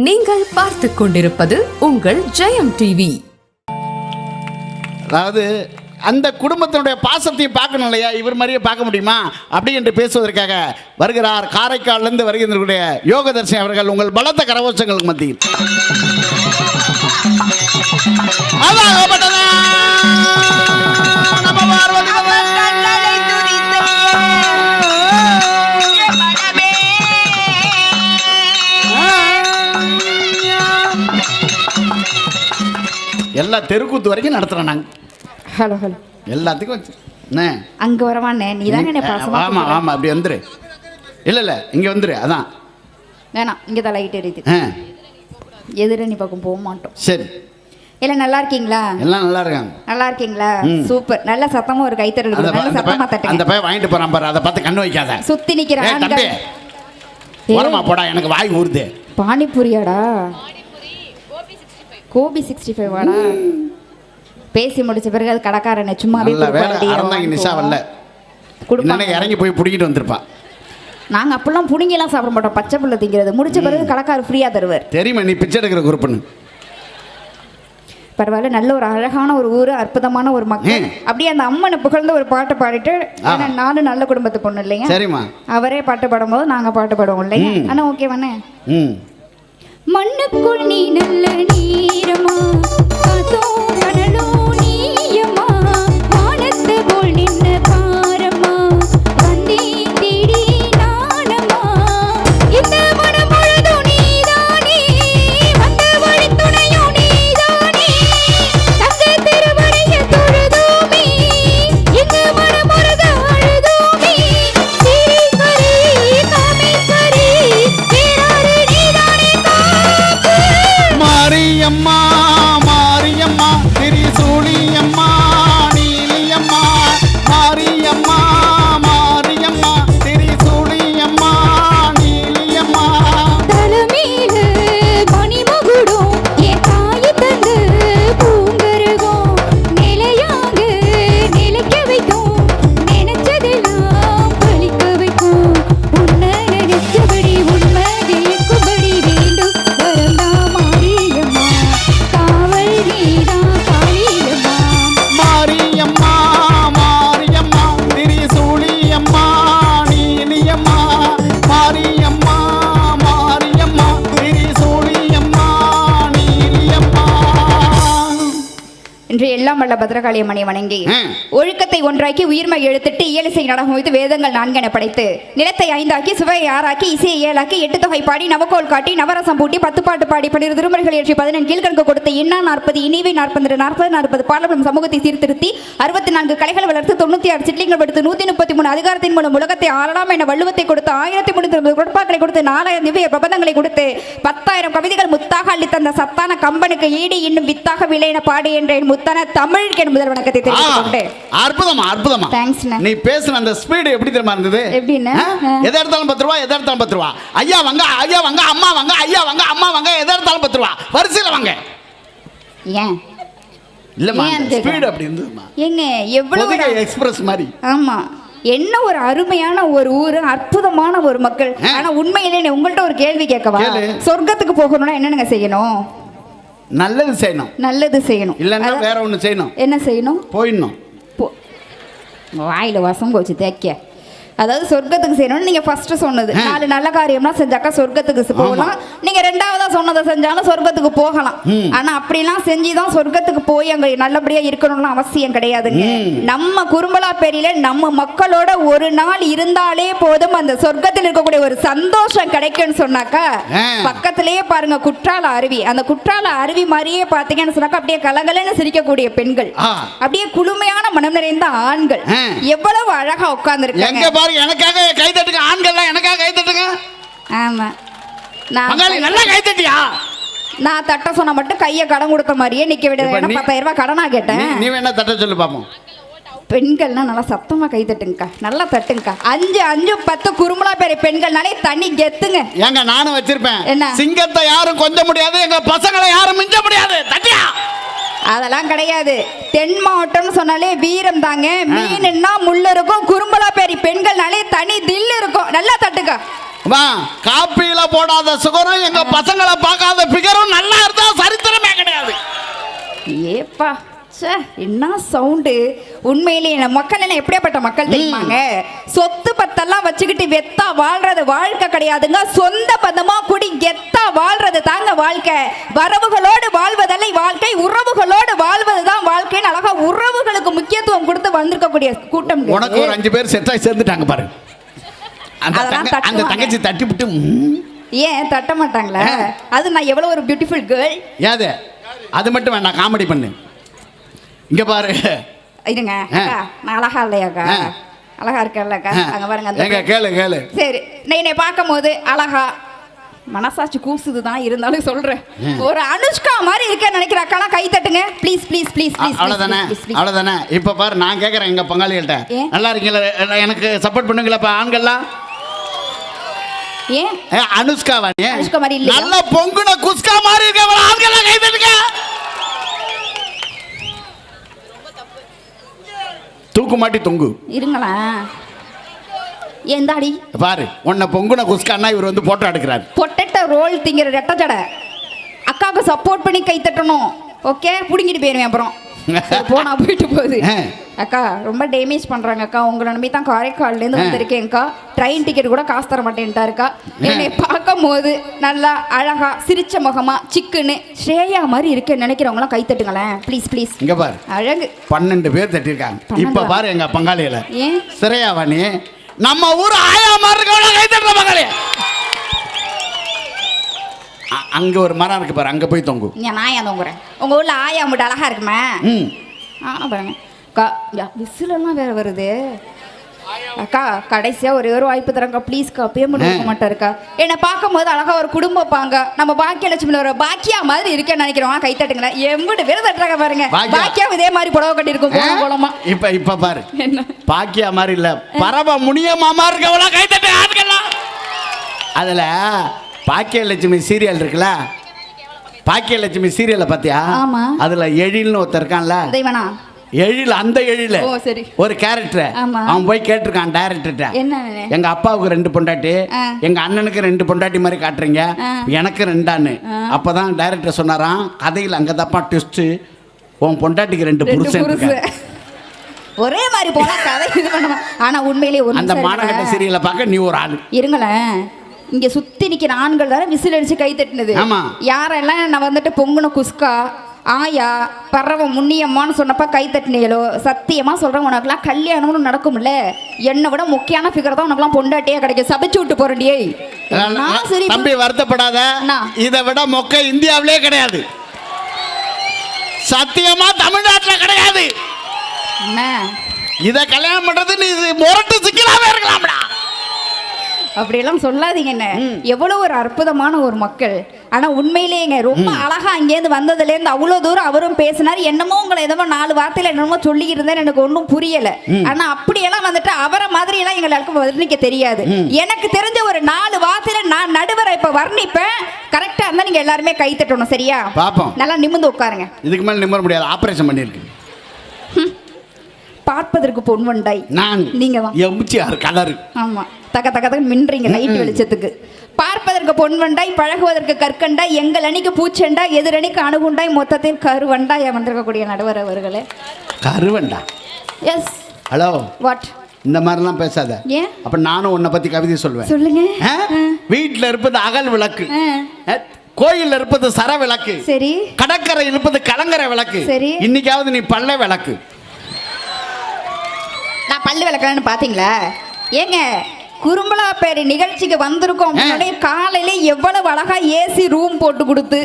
நீங்கள் பார்த்துக் கொண்டிருப்பது உங்கள் ஜெயம் டிவி. அதாவது அந்த குடும்பத்தினுடைய பாசத்தையும் பார்க்கணும் இல்லையா, இவர் மாதிரியே பார்க்க முடியுமா அப்படி என்று பேசுவதற்காக வருகிறார் காரைக்காலிலிருந்து வருகின்ற யோகதர்ஷினி அவர்கள். உங்கள் பலத்த கரகோஷங்களுக்கு மத்தியில் எல்லா தெருக்கூத்து வரைக்கும் நடத்துறோம் நாங்கள். ஹலோ ஹலோ எல்லாத்துக்கும் வச்சு அங்க வரவானே நீ தானே பாசமா. ஆமா ஆமா அப்படி வந்துரு. இல்ல இங்க வந்துரு. அதான் வேணாம், இங்க தான் லைட் எரியுது. எதிர நீ பக்கம் போக மாட்டோம். சரி, எல்லாம் நல்லா இருக்கீங்களா? எல்லாம் நல்லா இருக்காங்க. நல்லா இருக்கீங்களா? சூப்பர். நல்ல சத்தமா ஒரு கைத்தறல். நல்ல சத்தமா தட்டுங்க. அந்த பையன் வாங்கிட்டு போறான் பாரு, அதை பார்த்து கண்ணு வைக்காத. சுத்தி நிக்கிறான் தம்பி. ஓரமா போடா, எனக்கு வாய் ஊறுது. பானிபூரியாடா? கோபி 65 வாடா. பேசி முடிச்ச பிறகு அது கடைக்காரனை சும்மாவே நிஷா வரல இறங்கி போய் புடிங்கிட்டு வந்திருப்பா. நாங்க அப்பெல்லாம் புடுங்கிலாம் சாப்பிட மாட்டோம், பச்சை புள்ள திங்கிறது. முடிச்ச பிறகு கடைக்காரர் ஃப்ரீயா தருவார். தெரியுமா, நீ பிச்சை எடுக்கிற குரூப்னு. பரவாயில்ல, நல்ல ஒரு அழகான ஒரு ஊரு, அற்புதமான ஒரு மக்கள். அப்படியே அந்த அம்மனை புகழ்ந்து ஒரு பாட்டு பாடிட்டு, நானும் நல்ல குடும்பத்து பொண்ணு இல்லையா, சரிம்மா, அவரே பாட்டு பாடும்போது நாங்க பாட்டு பாடுவோம் இல்லையா. ஆனா ஓகேவானே. மண்ணுக்குள் நீ நல்ல நீரமா, காத்தோ கடலோ நீயமா, வானத்து போல் நின்ன பாரமா, வந்தே தேடி நானமா, இந்த மனம் முழுதும் நீதானே, வந்த வழி துணையும் நீதானே, தங்க திருவடைய தொழுதோமே, இந்த மனம் முழுத அழுதோமே, சரி கரி காமேஸ்வரி வேறாரு நீதானே காப்பு. மாரியம்மா மாரியம்மா திரிசூலியம்மா நீலியம்மா, மாரியம்மா மாரியம்மா திரிசூலியம்மா நீலியம்மா. தலமேல மணிமகுடம் என் தாய் தந்த பூங்கரகம், நிலையாக நிலைக்க வைக்கும், நினைச்சதெல்லாம் பழிக்க வைக்கும், உன்னை நினைச்சபடி உண்மை ஜெயிக்கும்படி வேண்டும் வரந்தா மாரியம்மா, காவல் நீதான் காளியம்மா. மாரியம்மா மாரியம்மா திரிசூலியம்மா நீலியம்மா, மாரியம்மா மாரியம்மா திரிசூலியம்மா நீலியம்மா. இன்று எல்லாம் வல்ல பத்ரகாளி அம்மனை வணங்கி ஒழுக்கத்தை ஒன்றாக்கி உயிர்மை எழுத்திட்டு இயலிசை நாடகம் வைத்து வேதங்கள் 4 என படைத்து நிலத்தை 5 ஆக்கி சுவையை 6 ஆக்கி இசையை 7 ஆக்கி 8 தொகை பாடி நவக்கோல் காட்டி நவரசம் பூட்டி 10 பாட்டு பாடி 12 திருமுறைகள் ஏற்றி 14 கீழ்கணக்கு கொடுத்து இன்னா 40 இனிவை 40 40 பாடலும் சமூகத்தை சீர்திருத்தி 64 கலைகள் வளர்த்து 96 சிட்லிங்கள் எடுத்து 133 அதிகாரத்தின் மூலம் உலகத்தை ஆளலாம் என வள்ளுவத்தை கொடுத்து 1039 கொடுப்பாக்களை கொடுத்து 4000 திவ்ய பிரபந்தங்களை கொடுத்து 10,000 கவிதைகள் முத்தாக அள்ளி தந்த சத்தான கம்பனுக்கு ஈடு இன்னும் வித்தாக விளையின பாடு என்றேன் முத்தான தமிழுக்கு என் முதல் வணக்கத்தை தெரிவித்துக் கொண்டேன். அற்புதமா அற்புதமா. நீ பேசுன அந்த ஸ்பீடு எப்படி தெரியுமா இருந்தது? எப்படின்னா எதை எடுத்தாலும் 10 ரூபா, எதை எடுத்தாலும் 10 ரூபா. ஐயா வாங்க, ஐயா வாங்க, அம்மா வாங்க, ஐயா வாங்க, அம்மா வாங்க, எதை எடுத்தாலும் 10 ரூபா. வரிசையில வாங்க. ஏன் இல்லம்மா, ஸ்பீடு அப்படி இருந்ததுமா. ஏங்க எவ்வளவு எக்ஸ்பிரஸ் மாதிரி. ஆமா, என்ன ஒரு அருமையான ஒரு ஊரு, அற்புதமான ஒரு மக்கள். ஆனா உண்மையிலே உங்கள்ட்ட ஒரு கேள்வி கேட்கவா? சொர்க்கத்துக்கு போகணும்னா என்னென்ன செய்யணும்? நல்லது செய்யணும். நல்லது செய்யணும், இல்லன்னா வேற ஒண்ணு செய்யணும். என்ன செய்யணும்? போயிடணும். வாயில வசம் போச்சு தேக்க. அதாவது சொர்க்கத்துக்கு செய்யணும்னு நீங்க ஃபர்ஸ்ட் சொன்னது 4 நல்ல காரியம்னா செஞ்சாக்கா சொர்க்கத்துக்கு போகலாம். நீங்க ரெண்டாவதா சொன்னதை செஞ்சாலும் சொர்க்கத்துக்கு போகலாம். ஆனா அப்படிலாம் செஞ்சுதான் சொர்க்கத்துக்கு போய் அங்க நல்லபடியா இருக்கணும்னு அவசியம் கிடையாதுங்க. நம்ம குறும்பலாப்பேரியில நம்ம மக்களோட ஒரு நாள் இருந்தாலே போதும், அந்த சொர்க்கத்தில் இருக்கக்கூடிய ஒரு சந்தோஷம் கிடைக்கும்னு சொன்னாக்கா, பக்கத்திலேயே பாருங்க குற்றால அருவி. அந்த குற்றால அருவி மாதிரியே பாத்தீங்கன்னு சொன்னாக்கா அப்படியே கலகலன்னு சிரிக்கக்கூடிய பெண்கள், அப்படியே குளுமையான மனம் நிறைந்த ஆண்கள் எவ்வளவு அழகா உட்கார்ந்து இருக்காங்க. எனக்காக கை தட்டுங்க ஆண்கள், எனக்காக கை தட்டுங்க. ஆமா, நல்லா கை தட்டியா? நான் தட்ட சொன்ன மட்டும் கையை கடன் கொடுத்த மாதிரியே நிக்க விட. 10,000 ரூபாய் கடனா கேட்டேன். நீ வேணா தட்ட சொல்லு பாப்போம். பெண்கள்னா நல்லா சத்தமா கை தட்டுங்கக்கா, நல்லா தட்டுங்கக்கா. 5 10 குறும்பலா பேரை பெண்கள்னாலே தண்ணி கெத்துங்க. ஏங்க நானும் வச்சிருப்பேன். என்ன? சிங்கத்தை யாரும் கொஞ்ச முடியாது, எங்க பசங்களை யாரும் மிஞ்ச முடியாது. தட்டியா? அதெல்லாம் கிடையாது. தென் மாவட்டம்னு சொன்னாலே வீரம் தாங்க. மீன்னா முள்ள இருக்கும், குறும்பலா பேரி பெண்கள்னாலே தனி தில் இருக்கும். நல்லா தட்டுக்கா. காப்பியில போடாத சுகரம் எங்க பசங்களை பார்க்காத எப்பா ச்சே என்ன சவுண்டு. உண்மையிலேயே நம்ம மக்கள் என்ன எப்படியாப்பட்ட மக்கள் தெரியுமாங்க? சொத்து பத்தெல்லாம் வச்சுக்கிட்டு வெத்தா வாழ்றது வாழ்க்கை கிடையாதுங்க. சொந்த பந்தமா கூடி கெத்தா வாழ்றது தாங்க வாழ்க்கை. வரவுகளோடு வாழ்வதல்ல வாழ்க்கை, உறவுகளோடு வாழ்வதுதான் வாழ்க்கைன்னு அழகா உறவுகளுக்கு முக்கியத்துவம் கொடுத்து வந்திருக்கக்கூடிய கூட்டம். உனக்கு ஒரு 5 பேர் செட்டாய் சேர்ந்துட்டாங்க பாரு. அந்த தங்கச்சி தட்டிவிட்டு ஏன் தட்ட மாட்டாங்களா? அது நான் எவ்வளவு ஒரு பியூட்டிஃபுல் கேர்ள். ஏது அது மட்டும் வேண்டாம், காமெடி பண்ணு. இங்க பாரு இருங்க அக்கா, நான் அழகா இல்லையாக்கா? அழகா இருக்கேன்லக்கா, அங்க பாருங்க. எங்க கேளு கேளு. சரி, என்னை பார்க்கும் போது அழகா மனசாட்சி கூசுது தான், இருந்தாலும் சொல்றேன் ஒரு அனுஷ்கா மாதிரி இருக்கேன்னு நினைக்கிற அக்காலாம் கை தட்டுங்க ப்ளீஸ் ப்ளீஸ் ப்ளீஸ் ப்ளீஸ். அவ்வளவுதானே அவ்வளவுதானே. இப்ப பாரு நான் கேட்கறேன் எங்க பங்காளிகள்ட்ட, நல்லா இருக்கீங்களா, எனக்கு சப்போர்ட் பண்ணுங்களா ஆண்கள்லாம்? ஏன் அனுஷ்காவா? அனுஷ்கா மாதிரி இல்ல, நல்ல பொங்குன குஸ்கா மாதிரி இருக்க ஆண்கள்லாம் கை தட்டுங்க. தூக்கு மாட்டி தொங்கு இருங்களா? ஏந்தாடி பாரு உன்னை பொங்குன குஸ்கான்னா இவர் வந்து போட்டோ எடுக்கிறார். பொட்டட்ட ரோல் திங்கிற ரெட்ட ஜடை அக்காவுக்கு சப்போர்ட் பண்ணி கை தட்டணும். ஓகே, புடுங்கிட்டு போயிருவேன் அப்புறம். போனா போயிட்டு போகுது. அக்கா ரொம்ப டேமேஜ் பண்றாங்க அக்கா, உங்களை நம்பி தான் காரைக்கால்லேருந்து வந்திருக்கேன்க்கா. ட்ரெயின் டிக்கெட் கூட காசு தர மாட்டேன்ட்டா இருக்கா. என்னை பார்க்கும் போது நல்லா அழகா சிரிச்ச முகமா சிக்குன்னு ஸ்ரேயா மாதிரி இருக்கேன்னு நினைக்கிறவங்களாம் கை தட்டுங்களேன் ப்ளீஸ் ப்ளீஸ். இங்க பாரு அழகு 12 பேர் தட்டிருக்காங்க. இப்ப பாரு எங்க பங்காளியில ஏன் ஸ்ரேயாவாணி நம்ம ஊர் ஆயா மாதிரி இருக்கவங்க கை தட்டுற பங்காளி. அங்க ஒரு மரம் இருக்கு பாரு, அங்க போய் தொங்கு. நான் ஏன் தொங்குறேன்? உங்க ஊர்ல ஆயா மட்டும் அழகா இருக்குமே. பாருங்க அக்கா, விசிலெல்லாம் வேற வருது. அக்கா கடைசியா ஒரே ஒரு வாய்ப்பு தரங்க ப்ளீஸ்க்கா. பேமெண்ட் கொடுக்க மாட்டாருக்கா. என்னை பார்க்கும்போது அழகா ஒரு குடும்பம் பாங்க, நம்ம பாக்கியலட்சுமியில் ஒரு பாக்கியா மாதிரி இருக்கேன்னு நினைக்கிறோம். கை தட்டுங்களேன். எம்பிட்டு பேர் தட்டுறாங்க பாருங்க. பாக்கியா இதே மாதிரி புடவை கட்டியிருக்கும் போலமா. இப்ப பாரு என்ன பாக்கியா மாதிரி இல்ல, பரவ முனிய மாமா இருக்கவளா கை தட்டு ஆட்கள்லாம். அதுல பாக்கியலட்சுமி சீரியல் இருக்குல்ல, பாக்கியலட்சுமி சீரியலை பார்த்தியா? அதுல எழில்னு ஒருத்தர் இருக்கான்ல, எழில், அந்த எழில ஒரு கேரக்டர் அவன் போய் கேட்டிருக்கான் டைரக்டர்ட்ட, எங்க அப்பாவுக்கு 2 பொண்டாட்டி, எங்க அண்ணனுக்கு 2 பொண்டாட்டி மாதிரி காட்டுறீங்க, எனக்கு 2ஆன்னு. அப்பதான் டைரக்டர் சொன்னாராம், கதையில் அங்க தப்பா ட்விஸ்ட், உன் பொண்டாட்டிக்கு 2 புருஷன் இருக்காங்க. ஒரே மாதிரி போல கதை இது பண்ணுவான். ஆனா உண்மையிலேயே அந்த மானகட்ட சீரியலை பார்க்க நீ ஒரு ஆள் இருங்களேன். இங்க சுத்தி நிக்கிற ஆண்கள் தானே விசில் அடிச்சு கை தட்டினது. யாரெல்லாம் நான் வந்துட்டு பொங்குன குஸ்கா ஆயா பறவை முன்னியம்மான்னு சொன்னப்ப கை தட்டினீங்களோ, சத்தியமா சொல்றேன் உனக்குலாம் கல்யாணம்னு நடக்கும்ல, என்னை விட முக்கியமான ஃபிகர் தான் உனக்குலாம் பொண்டாட்டியே கிடைக்கும். சபிச்சு விட்டு போறண்டியே. சரி தம்பி வருத்தப்படாத, இதை விட மொக்க இந்தியாவிலே கிடையாது, சத்தியமா தமிழ்நாட்டில் கிடையாது. இத கல்யாணம் பண்றது நீ முரட்டு சிக்கலாவே இருக்கலாம்டா. அப்படியெல்லாம் சொல்லாதீங்க. என்ன எவ்வளவு ஒரு அற்புதமான ஒரு மக்கள். ஆனா உண்மையிலேங்க ரொம்ப அழகா அங்கேருந்து வந்ததுலேருந்து அவ்வளோ தூரம் அவரும் பேசினார். என்னமோ உங்களை எதோ 4 வார்த்தையில என்னமோ சொல்லி இருந்தேன், எனக்கு ஒன்றும் புரியல. ஆனா அப்படியெல்லாம் வந்துட்டு அவரை மாதிரி எல்லாம் எங்களுக்கு வர்ணிக்க தெரியாது. எனக்கு தெரிஞ்ச ஒரு 4 வார்த்தையில நான் நடுவரை இப்ப வர்ணிப்பேன். கரெக்டா இருந்தா நீங்க எல்லாருமே கை தட்டணும். சரியா? பாப்போம். நல்லா நிமிர்ந்து உட்காருங்க. இதுக்கு மேல நிமிர முடியாது, ஆபரேஷன் பண்ணிருக்கு. பார்ப்பதற்கு பொன்வண்டாய் நான், நீங்க தான் எம்ஜிஆர் கலர். ஆமா, தக்க தக்க மின்றீங்க லைட் வெளிச்சத்துக்கு. பார்ப்பதற்கு பொன்வண்டாய், பழகுவதற்கு கற்கண்டாய், எங்கள் அணிக்கு பூச்செண்டாய், எதிரணிக்கு அணுகுண்டாய், மொத்தத்தில் கருவண்டாய் வந்திருக்கக்கூடிய நடுவர் அவர்களே. கருவண்டா? எஸ். ஹலோ. வாட்? இந்த மாதிரிலாம் பேசாத. ஏன்? அப்ப நானும் உன்னை பத்தி கவிதை சொல்லுவேன். சொல்லுங்க. வீட்டில் இருப்பது அகல் விளக்கு, கோயில் இருப்பது சர விளக்கு, சரி, கடற்கரை இருப்பது கலங்கரை விளக்கு, சரி, இன்னைக்காவது நீ பல்ல விளக்கு. நான் பல்லு விளக்கலான்னு பாத்தீங்களா? ஏங்க குறும்பலா பேரு நிகழ்ச்சிக்கு வந்திருக்கோம். காலையில எவ்வளவு அழகா ஏசி ரூம் போட்டு கொடுத்து,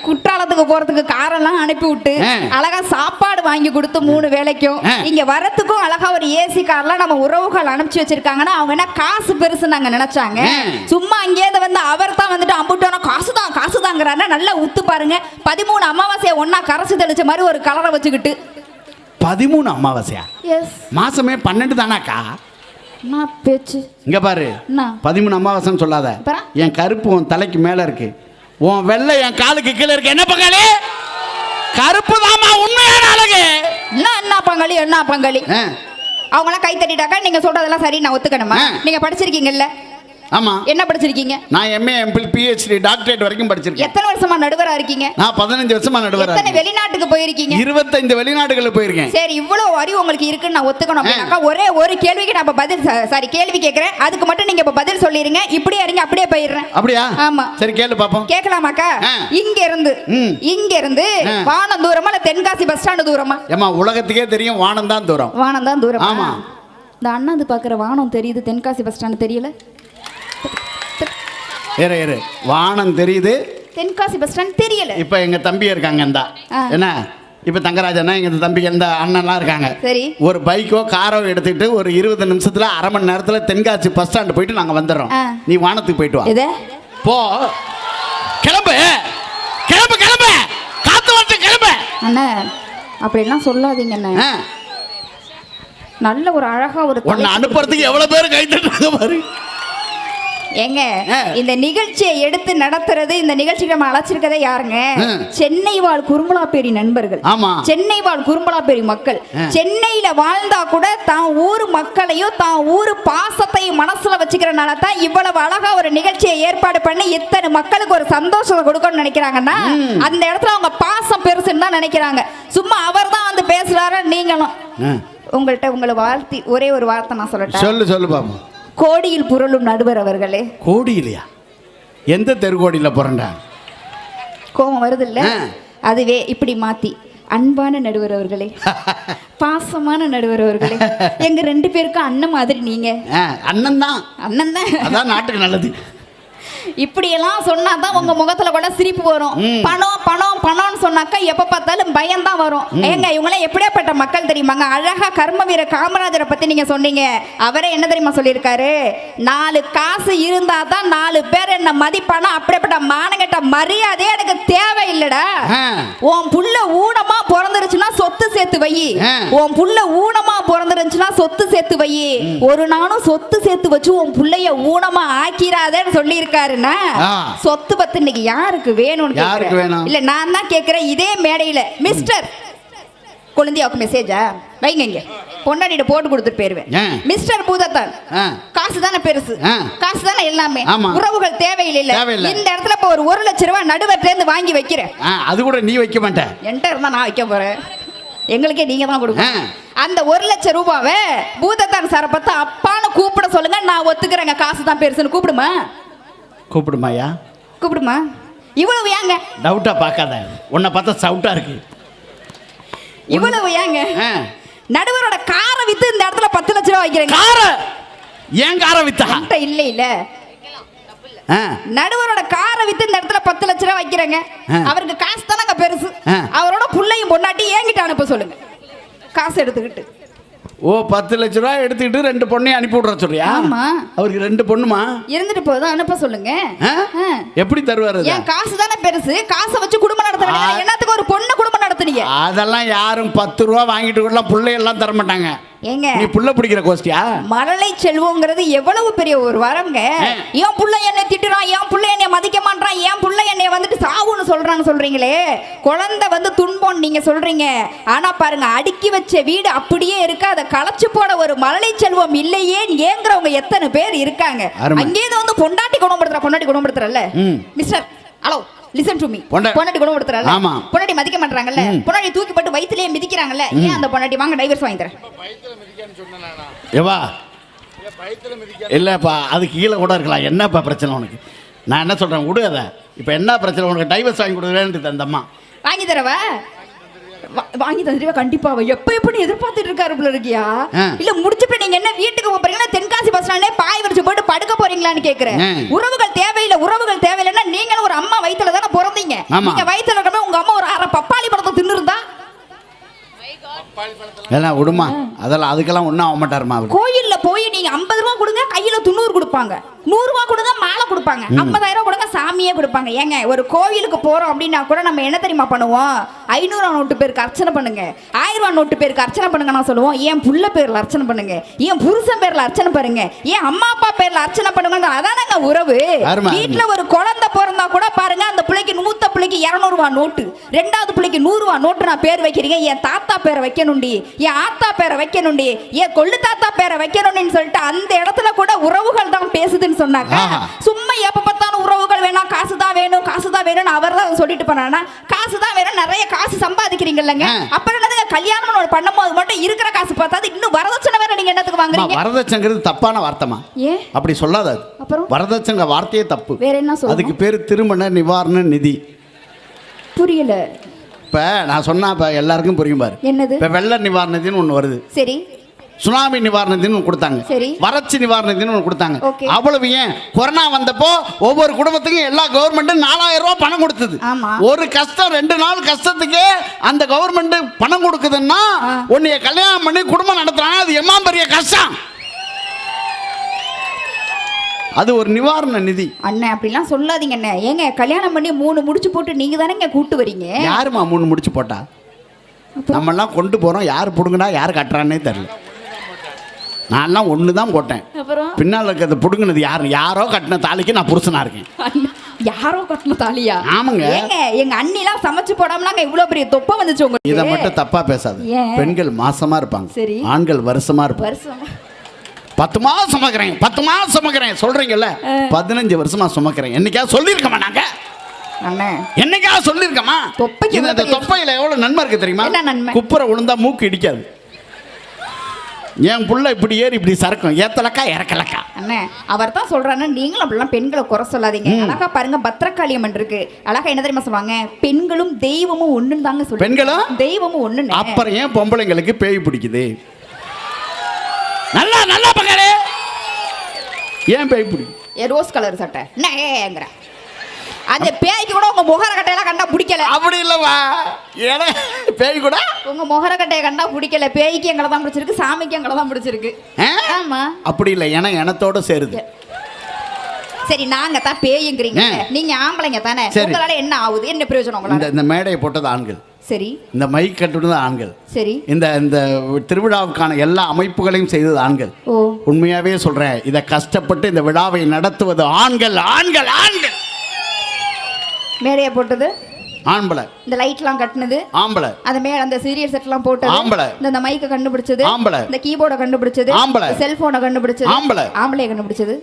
குற்றாலத்துக்கு போறதுக்கு காரெல்லாம் அனுப்பி விட்டு, அழகா சாப்பாடு வாங்கி கொடுத்து 3 வேளைக்கும் இங்க வரத்துக்கும் அழகா ஒரு ஏசி கார்லாம் நம்ம உறவுகள் அனுப்பிச்சு வச்சிருக்காங்கன்னா அவங்க என்ன காசு பெருசு நாங்க நினைச்சாங்க. சும்மா அங்கேயிருந்து வந்து அவர் தான் வந்துட்டு அம்புட்டோனா காசுதான் காசுதாங்கிறாருன்னா நல்லா உத்து பாருங்க. 13 அமாவாசையை ஒன்னா கரைச்சு தெளிச்ச மாதிரி ஒரு கலரை வச்சுக்கிட்டு. 13 அமாவாசையா? மாசமே 12 தானாக்கா? நான் பேச்சு இங்க பாரு, 13 அமாவாசைன்னு சொல்லாத. என் கருப்பு உன் தலைக்கு மேல இருக்கு, உன் வெள்ளை என் காலுக்கு கீழே இருக்கு. என்ன பங்காளி? கருப்பு தாமா உண்மையான அழகு. என்ன பங்காளி? என்ன பங்காளி? அவங்களாம் கை தட்டிட்டாக்கா நீங்க சொல்றதெல்லாம் சரி நான் ஒத்துக்கணுமா? நீங்க படிச்சிருக்கீங்கல்ல, ஆமா. என்ன படிச்சிருக்கீங்க? நான் எம்ஏ எம்பில் பிஹெச்டி டாக்டரேட் வரைக்கும் படிச்சிருக்கேன். எத்தனை வருஷமா நடுவரா இருக்கீங்க? நான் 15 வருஷமா நடுவரா எத்தனை இருக்கேன். வெளிநாட்டுக்கு போயிருக்கீங்க? 25 வெளிநாடுகளுக்கு போயிருக்கேன். சரி, இவ்வளவு அறிவு உங்களுக்கு இருக்குன்னு நான் ஒத்துக்கணும் அப்படின்னாக்கா ஒரே ஒரு கேள்விக்கு நான் பதில் கேள்வி கேட்கிறேன். அதுக்கு மட்டும் நீங்க இப்ப பதில் சொல்லிருங்க. இப்படியே இருங்க, அப்படியே போயிடுறேன். அப்படியா? ஆமா. சரி கேளு பாப்போம். கேட்கலாமாக்கா? இங்க இருந்து வானம் தூரமா இல்ல தென்காசி பஸ் ஸ்டாண்ட் தூரமா? ஏமா உலகத்துக்கே தெரியும் வானம் தான் தூரம். வானம் தான் தூரம். ஆமா. இந்த அண்ணாந்து பாக்குற வானம் தெரியுது, தென்காசி பஸ் ஸ்டாண்ட் தெரியல. இரு வானம் தெரியுது, தென்காசி பஸ் ஸ்டாண்ட் தெரியல. இப்ப எங்க தம்பி இருக்காங்க இந்த என்ன இப்ப தங்கராஜனா எங்க தம்பி இந்த அண்ணன்லாம் இருக்காங்க. சரி. ஒரு பைக்கோ காரோ எடுத்துக்கிட்டு ஒரு 20 நிமிஷத்துல அரை மணி நேரத்துல தென்காசி பஸ் ஸ்டாண்ட் போயிட்டு நாங்க வந்துடுறோம். நீ வானத்துக்கு போயிட்டு வா. எது? போ, கிளம்பு கிளம்பு கிளம்பு, காத்து வந்து கிளம்பு. அண்ணா அப்படிலாம் சொல்லாதீங்க அண்ணா. நல்ல ஒரு அழகா ஒரு உன்னை அனுப்புறதுக்கு எவ்வளவு பேர் கை தட்டுறாங்க பாரு. ஏங்க இந்த நிகழ்ச்சியை எடுத்து நடத்துறது, இந்த நிகழ்ச்சிக்கு நம்ம அழைச்சிருக்கதே யாருங்க? சென்னை வாழ் குறும்பலாப்பேரி நண்பர்கள். ஆமா. சென்னை வாழ் குறும்பலாப்பேரி மக்கள். சென்னையில வாழ்ந்தா கூட தான் ஊர் மக்களையும் தான் ஊர் பாசத்தையும் மனசுல வச்சுக்கிறனால தான் இவ்வளவு அழகா ஒரு நிகழ்ச்சியை ஏற்பாடு பண்ணி இத்தனை மக்களுக்கு ஒரு சந்தோஷத்தை கொடுக்கணும்னு நினைக்கிறாங்கன்னா அந்த இடத்துல அவங்க பாசம் பெருசுன்னு தான் நினைக்கிறாங்க. சும்மா அவர் தான் வந்து பேசுறாரு. நீங்களும் உங்கள்கிட்ட உங்களை வாழ்த்தி ஒரே ஒரு வார்த்தை நான் சொல்லட்டேன். சொல்லு பாப்பா. கோடியில் புரளும் நடுவர் அவர்களே. கோடியிலையா? எந்த தெருக்கோடியில புரண்டா? கோபம் வருது இல்ல? அதுவே இப்படி மாத்தி அன்பான நடுவர் அவர்களே, பாசமான நடுவர் அவர்களே, எங்க 2 பேருக்கும் அண்ணன் மாதிரி நீங்க. அண்ணன் தான். அண்ணன் தான். அதான் நாட்டுக்கு நல்லது. இப்படியெல்லாம் சொன்னாதான் உங்க முகத்துல கூட சிரிப்பு வரும். பணம் பணம் பணம்னு சொன்னாக்கா எப்ப பார்த்தாலும் பயம் தான் வரும். ஏங்க இவங்களாம் எப்படியாப்பட்ட மக்கள் தெரியுமாங்க? அழகா கர்ம வீர காமராஜரை பத்தி நீங்க சொன்னீங்க. அவரே என்ன தெரியுமா சொல்லியிருக்காரு? 4 காசு இருந்தா தான் 4 பேர் என்ன மதிப்பானா, அப்படிப்பட்ட மானங்கட்ட மரியாதை எனக்கு தேவையில்லடா. உன் புள்ள ஊனமா பிறந்துருச்சுன்னா சொத்து சேர்த்து வை. உன் புள்ள ஊனமா பிறந்துருச்சுன்னா சொத்து சேர்த்து வை. ஒரு நாளும் சொத்து சேர்த்து வச்சு உன் புள்ளைய ஊனமா ஆக்கிறாதேன்னு சொல்லியிருக்காரு. சொத்து பத்து இன்னைக்கு யாருக்கு வேணும்னு கேக்குறேன். இல்ல நான் தான் கேக்குறேன் இதே மேடையில. மிஸ்டர் கொழுந்தியாவுக்கு மெசேஜா வைங்க, இங்க பொண்டாட்டிட்ட போட்டு கொடுத்துட்டு போயிருவேன். மிஸ்டர் பூதத்தான், காசு தானே பெருசு, காசு தானே எல்லாமே, உறவுகள் தேவையில்லை. இந்த இடத்துல இப்ப ஒரு 1 லட்சம் ரூபாய் நடுவர்ல இருந்து வாங்கி வைக்கிறேன். அது கூட நீ வைக்க மாட்டேன், என்கிட்ட இருந்தா நான் வைக்க போறேன். எங்களுக்கே நீங்க தான் கொடுக்கணும். அந்த 1 லட்சம் ரூபாவை பூதத்தான் சாரை பார்த்து அப்பான்னு கூப்பிட சொல்லுங்க. நான் ஒத்துக்கிறேங்க, காசு தான் பெருசுன்னு. கூப்பிடுமா? கூப்பிடுமாயா? கூப்பிடுமா? இவ்வளவு ஏங்க டவுட்டா பார்க்காத, உன்னை பார்த்தா சவுட்டா இருக்கு. இவ்வளவு ஏங்க நடுவரோட காரை வித்து இந்த இடத்துல 10 லட்சம் ரூபாய் வைக்கிறேங்க. கார ஏன் காரை வித்தா? இல்ல இல்ல, நடுவரோட காரை வித்து இந்த இடத்துல 10 லட்சம் ரூபாய் வைக்கிறேங்க. அவருக்கு காசு தானங்க பெருசு. அவரோட புள்ளையும் பொண்டாட்டி என்கிட்ட அனுப்ப சொல்லுங்க, காசு எடுத்துக்கிட்டு. ஓ 10 லட்சம் ரூபாய் எடுத்துக்கிட்டு 2 பொண்ணையும் அனுப்பி விடுற சொல்றியா? ஆமா. அவருக்கு 2 பொண்ணுமா? இருந்துட்டு போதும், அனுப்ப சொல்லுங்க. எப்படி தருவாரு? ஏன் காசு தானே பெருசு, காசை வச்சு குடும்பம் நடத்துறீங்க. என்னத்துக்கு ஒரு பொண்ணு குடும்பம் நடத்துறீங்க? அதெல்லாம் யாரும் 10 ரூபா வாங்கிட்டு கூட பிள்ளை எல்லாம் தர மாட்டாங்க. ஏங்க நீ புள்ள பிடிக்கிற கோஷ்டியா? மரளை செல்வங்கிறது எவ்வளவு பெரிய ஒரு வரங்க. ஏன் புள்ள என்னை திட்டுறான், ஏன் புள்ள என்னை மதிக்க மாட்டான், ஏன் புள்ள என்னை வந்துட்டு சாவுன்னு சொல்றாங்க சொல்றீங்களே. குழந்தை வந்து துன்பம் நீங்க சொல்றீங்க. ஆனா பாருங்க, அடுக்கி வச்ச வீடு அப்படியே இருக்கு. அதை களைச்சு போட ஒரு மரளை செல்வம் இல்லையே ஏங்குறவங்க எத்தனை பேர் இருக்காங்க. அங்கேயே வந்து பொண்டாட்டி குணப்படுத்துறல்ல mister. Hello listen to me. பொண்டாட்டி குணப்படுத்துறாங்க, பொண்டாட்டி மதிக்க மாட்டாங்கல்ல, பொண்டாட்டி தூக்கி போட்டு வயித்துலயே மிதிக்கிறாங்கல்ல. ஏன் அந்த பொண்டாட்டி வாங்க டைவர்ஸ் வாங்கி தரேன். ஏவா இல்லப்பா, அது கீழே கூட இருக்கலாம். என்னப்பா பிரச்சனை உனக்கு? நான் என்ன சொல்றேன், விடு அதை. இப்போ என்ன பிரச்சனை உனக்கு? டைவர்ஸ் வாங்கி கொடுக்குறேன்னு அந்த அம்மா வாங்கி தரவா? வாங்கி தந்துருவா கண்டிப்பா. எப்ப எதிர்பார்த்துட்டு இருக்காரு போல இருக்கியா? இல்ல முடிச்சுட்டு நீங்க என்ன வீட்டுக்கு போறீங்களா, தென்காசி பஸ் ஸ்டாண்ட்ல பாய் விரிச்சு போட்டு படுக்க போறீங்களான்னு கேக்குறேன். உறவுகள் தேவையில்லை, உறவுகள் தேவையில்லைன்னா நீங்களும் ஒரு அம்மா வயித்துல தானே பிறந்தீங்க. நீங்க வயித்துல இருக்கப்ப உங்க அம்மா ஒரு 1/2 பப்பாளி பழத்தை தின்னு இருந்தா எல்லாம் விடுமா? அதெல்லாம் அதுக்கெல்லாம் ஒன்றும் ஆக மாட்டாருமா. கோயில்ல போய் நீங்க 50 ரூபா கொடுங்க, கையில 90 கொடுப்பாங்க. 100 ரூபா கொடுங்க, மாலை கொடுப்பாங்க. 50,000 கொடுங்க, சாமியே கொடுப்பாங்க. ஏங்க ஒரு கோவிலுக்கு போறோம் அப்படின்னா கூட நம்ம என்ன தெரியுமா பண்ணுவோம்? 500 நோட்டு பேருக்கு அர்ச்சனை பண்ணுங்க, 1000 நோட்டு பேருக்கு அர்ச்சனை பண்ணுங்க நான் சொல்லுவோம். ஏன் புள்ள பேர்ல அர்ச்சனை பண்ணுங்க, ஏன் புருஷன் பேர்ல அர்ச்சனை பண்ணுங்க, ஏன் அம்மா அப்பா பேர்ல அர்ச்சனை பண்ணுங்க. அதானங்க உறவு. வீட்டுல ஒரு குழந்தை பிறந்தா கூட பாருங்க, அந்த பிள்ளை பிள்ளைக்கு 200 ரூபா நோட்டு, 2வது பிள்ளைக்கு 100 ரூபா நோட்டு நான் பேர் வைக்கிறீங்க. என் தாத்தா பேரை வைக்கணுண்டி, என் ஆத்தா பேரை வைக்கணுண்டி, என் கொள்ளு தாத்தா பேரை வைக்கணும்னு சொல்லிட்டு அந்த இடத்துல கூட உறவுகள் தான் பேசுதுன்னு சொன்னாங்க. சும்மா எப்ப பார்த்தாலும் உறவுகள் வேணும், காசு தான் வேணும், காசு தான் வேணும்னு அவர் தான் சொல்லிட்டு போனானா, காசு தான் வேணும், நிறைய காசு சம்பாதிக்கிறீங்கல்லங்க, அப்புறம் என்னதுங்க கல்யாணம் பண்ணும்போது மட்டும் இருக்கிற காசு பார்த்தா இன்னும் வரதட்சணை வேற நீங்க என்னத்துக்கு வாங்குறீங்க? வரதட்சணைங்கிறது தப்பான வார்த்தைமா, ஏன் அப்படி சொல்லாத. அப்புறம் வரதட்சணை வார்த்தையே தப்பு. வேற என்ன சொல்லுங்க? அதுக்கு பேரு திருமண நிவாரண நிதி. புரியல. இப்ப நான் சொன்னா இப்ப எல்லாருக்கும் புரியும் பாரு. என்னது? இப்ப வெள்ள நிவாரண நிதின்னு ஒண்ணு வருது. சரி. சுனாமி நிவாரண நிதின்னு ஒன்று கொடுத்தாங்க. சரி. வறட்சி நிவாரண நிதின்னு ஒன்று கொடுத்தாங்க. ஓகே. அவ்வளவு ஏன் கொரோனா வந்தப்போ ஒவ்வொரு குடும்பத்துக்கும் எல்லா கவர்மெண்ட்டும் 4000 ரூபாய் பணம் கொடுத்தது. ஆமா. ஒரு கஷ்டம் 2 நாள் கஷ்டத்துக்கே அந்த கவர்மெண்ட் பணம் கொடுக்குதுன்னா உன்னைய கல்யாணம் பண்ணி குடும்பம் நடத்துறாங்க, அது எம்மா பெரிய கஷ்டம். அது ஒரு நிவாரண நிதி. அண்ணன் அப்படிலாம் சொல்லாதீங்க அண்ணே. ஏங்க கல்யாணம் பண்ணி 3 முடிச்சு போட்டு நீங்க தானேங்க கூட்டு வரீங்க? யாருமா 3 முடிச்சு போட்டா? நம்மெல்லாம் கொண்டு போறோம், யார் புடுங்கினா யார் கட்டுறான்னே தெரியல. நான்லாம் ஒன்று தான் போட்டேன். பின்னால் இருக்கிறத புடுங்கினது யாரோ கட்டின தாலிக்கு நான் புருஷனா இருக்கேன். யாரோ கட்டின தாலியா? ஆமாங்க. ஏங்க எங்க அண்ணிலாம் சமைச்சு போடாமலாங்க இவ்வளவு பெரிய தொப்பை வந்துச்சு உங்களுக்கு. இதை மட்டும் தப்பா பேசாது. பெண்கள் மாசமா இருப்பாங்க, சரி, ஆண்கள் வருஷமா இருப்பாங்க. 10 மாதம் சுமக்கிறேன், 10 மாதம் சுமக்கிறேன் சொல்றீங்கல்ல, 15 வருஷமா சுமக்கிறேன். என்னைக்கா சொல்லியிருக்கமா நாங்க? என்னைக்கா சொல்லியிருக்கமா? இந்த தொப்பையில எவ்வளவு நன்மை இருக்கு தெரியுமா? குப்புற விழுந்தா மூக்கு இடிக்காது. என் புள்ள இப்படி ஏறி இப்படி சரக்கும், ஏத்தலக்கா இறக்கலக்கா. அண்ணே அவர் தான் சொல்றாரு, நீங்களும் அப்படிலாம் பெண்களை குறை சொல்லாதீங்க. அழகா பாருங்க, பத்திரகாளி அம்மன் இருக்கு. அழகா என்ன தெரியுமா சொல்லுவாங்க? பெண்களும் தெய்வமும் ஒண்ணுன்னு தாங்க சொல்லுவாங்க. பெண்களும் தெய்வமும் ஒண்ணுன்னு. அப்புறம் ஏன் பொம்பளைங்களுக்கு பேய் பிடிக்குது? நல்லா நல்லா பக்கலே ஏன் பேய் பிடிக்கும்? ரோஸ் கலர் சட்டை என்னங்கிற அந்த பேய்க்கு கூட உங்க முகர கட்டையெல்லாம் கண்டா பிடிக்கல. அப்படி இல்லவா? ஏன்னா பேய் கூட உங்க முகர கட்டையை கண்டா பிடிக்கல. பேய்க்கு எங்களை தான் பிடிச்சிருக்கு, சாமிக்கு எங்களை தான் பிடிச்சிருக்கு. ஆமா அப்படி இல்லை, ஏன்னா எனத்தோட சேருது. சரி நாங்க தான் பேய்ங்கிறீங்க, நீங்க ஆம்பளைங்க தானே, உங்களால என்ன ஆகுது? என்ன பிரயோஜனம் உங்களால? இந்த மேடையை போட்டது ஆண்கள், சரி, இந்த மைக் கட்டுனது ஆண்கள், சரி, இந்த இந்த திருவிழாவுக்கான எல்லா அமைப்புகளையும் செய்தது ஆண்கள். உண்மையாவே சொல்றேன், இதை கஷ்டப்பட்டு இந்த விழாவை நடத்துவது ஆண்கள். ஆண்கள் ஆண்கள் மேடையை போட்டது ஆம்பளை, இந்த லைட்லாம் கட்டினது ஆம்பளை, அந்த மேல அந்த சீரியல் செட்லாம் போட்டது ஆம்பளை, இந்த மைக்க கண்டுபிடிச்சது ஆம்பளை, இந்த கீபோர்டை கண்டுபிடிச்சது ஆம்பளை, செல்போனை கண்டுபிடிச்சது ஆம்பளை, ஆம்பளையை கண்டுபிடிச்சது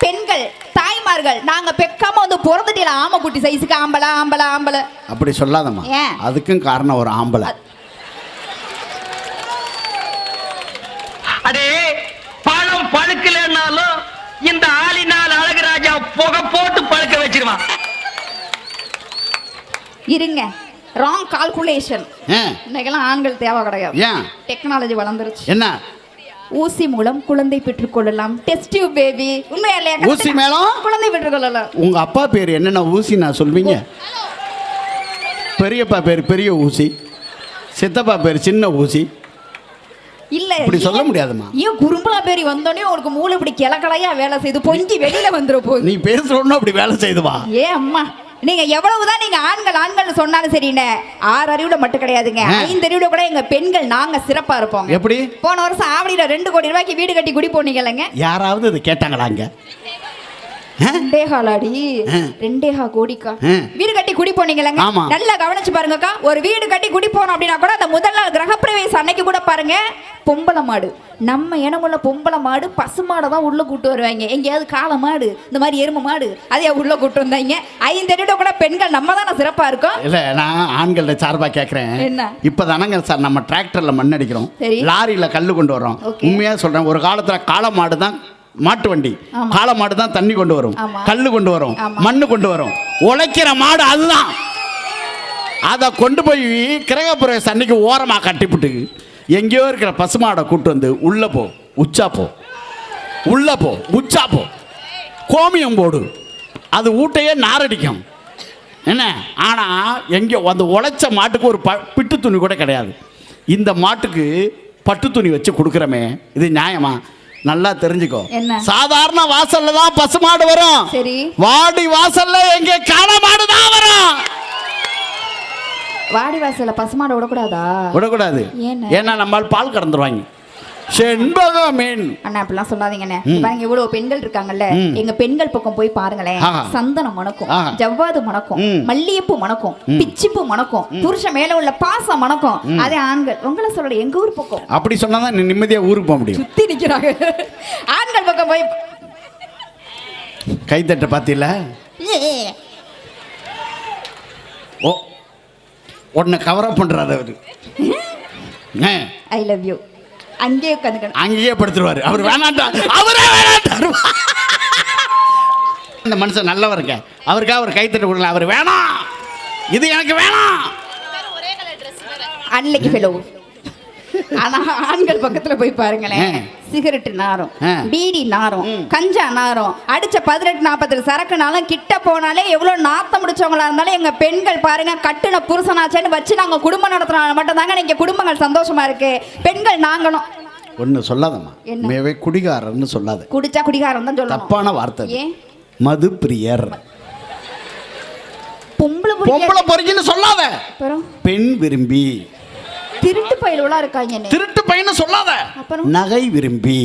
பெண்கள். தாய்மார்கள் நாங்க பெக்காம வந்து பிறந்துட்டீல ஆமை குட்டி சைஸுக்கு ஆம்பளை ஆம்பளை ஆம்பளை. அப்படி சொல்லாதம்மா, அதுக்கும் காரணம் ஒரு ஆம்பளை. அடே பழம் பழுக்கலன்னாலும் இந்த ஆளினால் அழகுராஜா புகை போட்டு பழுக்க வச்சிருவான். இருங்க, ராங் கால்குலேஷன். இன்னைக்கெல்லாம் ஆண்கள் தேவை கிடையாது. ஏன்? டெக்னாலஜி வளர்ந்துருச்சு. என்ன? ஊசி மூலம் குழந்தை பெற்றுக் கொள்ளலாம். Test tube baby. உண்மையா இல்லையா? ஊசி மேலும் குழந்தை பெற்றுக் கொள்ளலாம். உங்க அப்பா பேர் என்னென்ன ஊசி நான் சொல்வீங்க? பெரியப்பா பேர் பெரிய ஊசி, சித்தப்பா பேர் சின்ன ஊசி. இல்ல இப்படி சொல்ல முடியாதுமா. ஏன் குறும்பலா பேரி வந்தோடனே உனக்கு மூளை இப்படி கிளக்கலையா வேலை செய்து பொங்கி வெளியில வந்துற போகுது? நீ பேசுறோன்னு அப்படி வேலை செய்துவா? ஏ அம்மா, நீங்க எவ்வளவுதான் நீங்க ஆண்கள் ஆண்கள் சொன்னாலும் சரிண்ணே, 6 அறிவுல மட்டும் கிடையாதுங்க, 5 அறிவுல கூட எங்க பெண்கள் நாங்க சிறப்பா இருப்போம். எப்படி? போன வருஷம் ஆவடியில 2 கோடி ரூபாய்க்கு வீடு கட்டி குடி போனீங்கல்லங்க, யாராவது இது கேட்டாங்களாங்க? 2.5 கோடிக்கா வீடு கட்டி குடி போனீங்களங்க. நல்லா கவனிச்சு பாருங்கக்கா, ஒரு வீடு கட்டி குடி போனோம் அப்படின்னா கூட அந்த முதல் நாள் கிரகப்பிரவேசம் அன்னைக்கு கூட பாருங்க, பொம்பளை மாடு, நம்ம இனமுள்ள பொம்பளை மாடு, பசு மாடை தான் உள்ள கூட்டு வருவாங்க. எங்கேயாவது காளை மாடு, இந்த மாதிரி எருமை மாடு, அதையா உள்ள கூட்டு வந்தாங்க. 5 அறிவுல கூட பெண்கள் நம்ம தானே சிறப்பா இருக்கோம். இல்ல நான் ஆண்கள சார்பா கேக்குறேன். என்ன? இப்பதானங்க சார் நம்ம டிராக்டர்ல மண் அடிக்கிறோம், லாரியில கல்லு கொண்டு வரோம். உண்மையா சொல்றேன், ஒரு காலத்துல காளை மாடு தான் மாட்டு வண்டி, காளை மாடு தான் தண்ணி கொண்டு வரும், கல்லு கொண்டு வரும், மண்ணு கொண்டு வரும். உழைக்கிற மாடு அதுதான். அதை கொண்டு போய் கிரகப்பிரவேச அன்னைக்கு ஓரமா கட்டிவிட்டு எங்கேயோ இருக்கிற பசுமாடை கூட்டு வந்து உள்ள போ, உச்சா போ, உள்ள போ, உச்சா போ, கோமியம் போடு, அது ஊட்டையே நாரடிக்கும். என்ன? ஆனா எங்கே அந்த உழைச்ச மாட்டுக்கு ஒரு பிட்டு துணி கூட கிடையாது. இந்த மாட்டுக்கு பட்டு துணி வச்சு கொடுக்குறமே, இது நியாயமா? நல்லா தெரிஞ்சுக்கோ, சாதாரண வாசல்ல தான் பசுமாடு வரும், வாடி வாசல்ல எங்க காளை மாடு தான் வரும். வாடி வாசல்ல பசுமாடு விடக்கூடாதா? விடக்கூடாது. ஏன்னா நம்மால் பால் கறந்துருவாங்க. செண்பகமேன். அண்ணா அப்படிலாம் சொல்லாதீங்கண்ணே. பாருங்க இவ்வளவு பெண்கள் இருக்காங்கல்ல, எங்க பெண்கள் பக்கம் போய் பாருங்களேன். சந்தனம் மணக்கும், ஜவ்வாது மணக்கும், மல்லிகைப்பூ மணக்கும், பிச்சிப்பூ மணக்கும், புருஷன் மேல உள்ள பாசம் மணக்கும். அதே ஆண்கள் உங்களை சொல்லல, எங்க ஊர் பக்கம் அப்படி சொன்னாதான் நீ நிம்மதியா ஊருக்கு போக முடியும். சுத்தி நிக்கிறாங்க. ஆண்கள் பக்கம் போய் கைத்தட்ட பாத்தீங்களா? ஓ உன்னை கவரப் பண்றாரு அவரு. I love you. அங்கேயே உட்காந்துக்கணும், அங்கேயே படுத்துருவாரு. அவர் வேணாட்டா, அவரே வேணாட்டாரு. இந்த மனுஷன் நல்லவருங்க, அவருக்காக ஒரு கைத்தட்டு கொடுக்கல. அவர் வேணாம், இது எனக்கு வேணாம். அன்னைக்கு ஃபெலோ. ஆனா ஆண்கள் பக்கத்துல போய் பாருங்களேன், சிகரெட் நாரும், பீடி நாரும், கஞ்சா நாரும், அடிச்ச 18-40 சரக்குனாலும் கிட்ட போனாலே எவ்வளவு நாத்தம் முடிச்சவங்களா இருந்தாலும் எங்க பெண்கள் பாருங்க கட்டுன புருஷனாச்சேன்னு வச்சு நாங்க குடும்பம் நடத்துறோம் மட்டும் தாங்க நீங்க குடும்பங்கள் சந்தோஷமா இருக்கு. பெண்கள் நாங்களும் ஒன்னு சொல்லாதம்மா, மேவே குடிகாரன்னு சொல்லாத. குடிச்சா குடிகாரம் தான் சொல்லணும், தப்பான வார்த்தை. ஏன் மது பிரியர், பொம்பளை பொறுக்கின்னு சொல்லாத. பெண் விரும்பி, திருட்டு பயிலெல்லாம் இருக்காங்க. திருட்டு பையன்னு சொல்லாத. நகை விரும்பி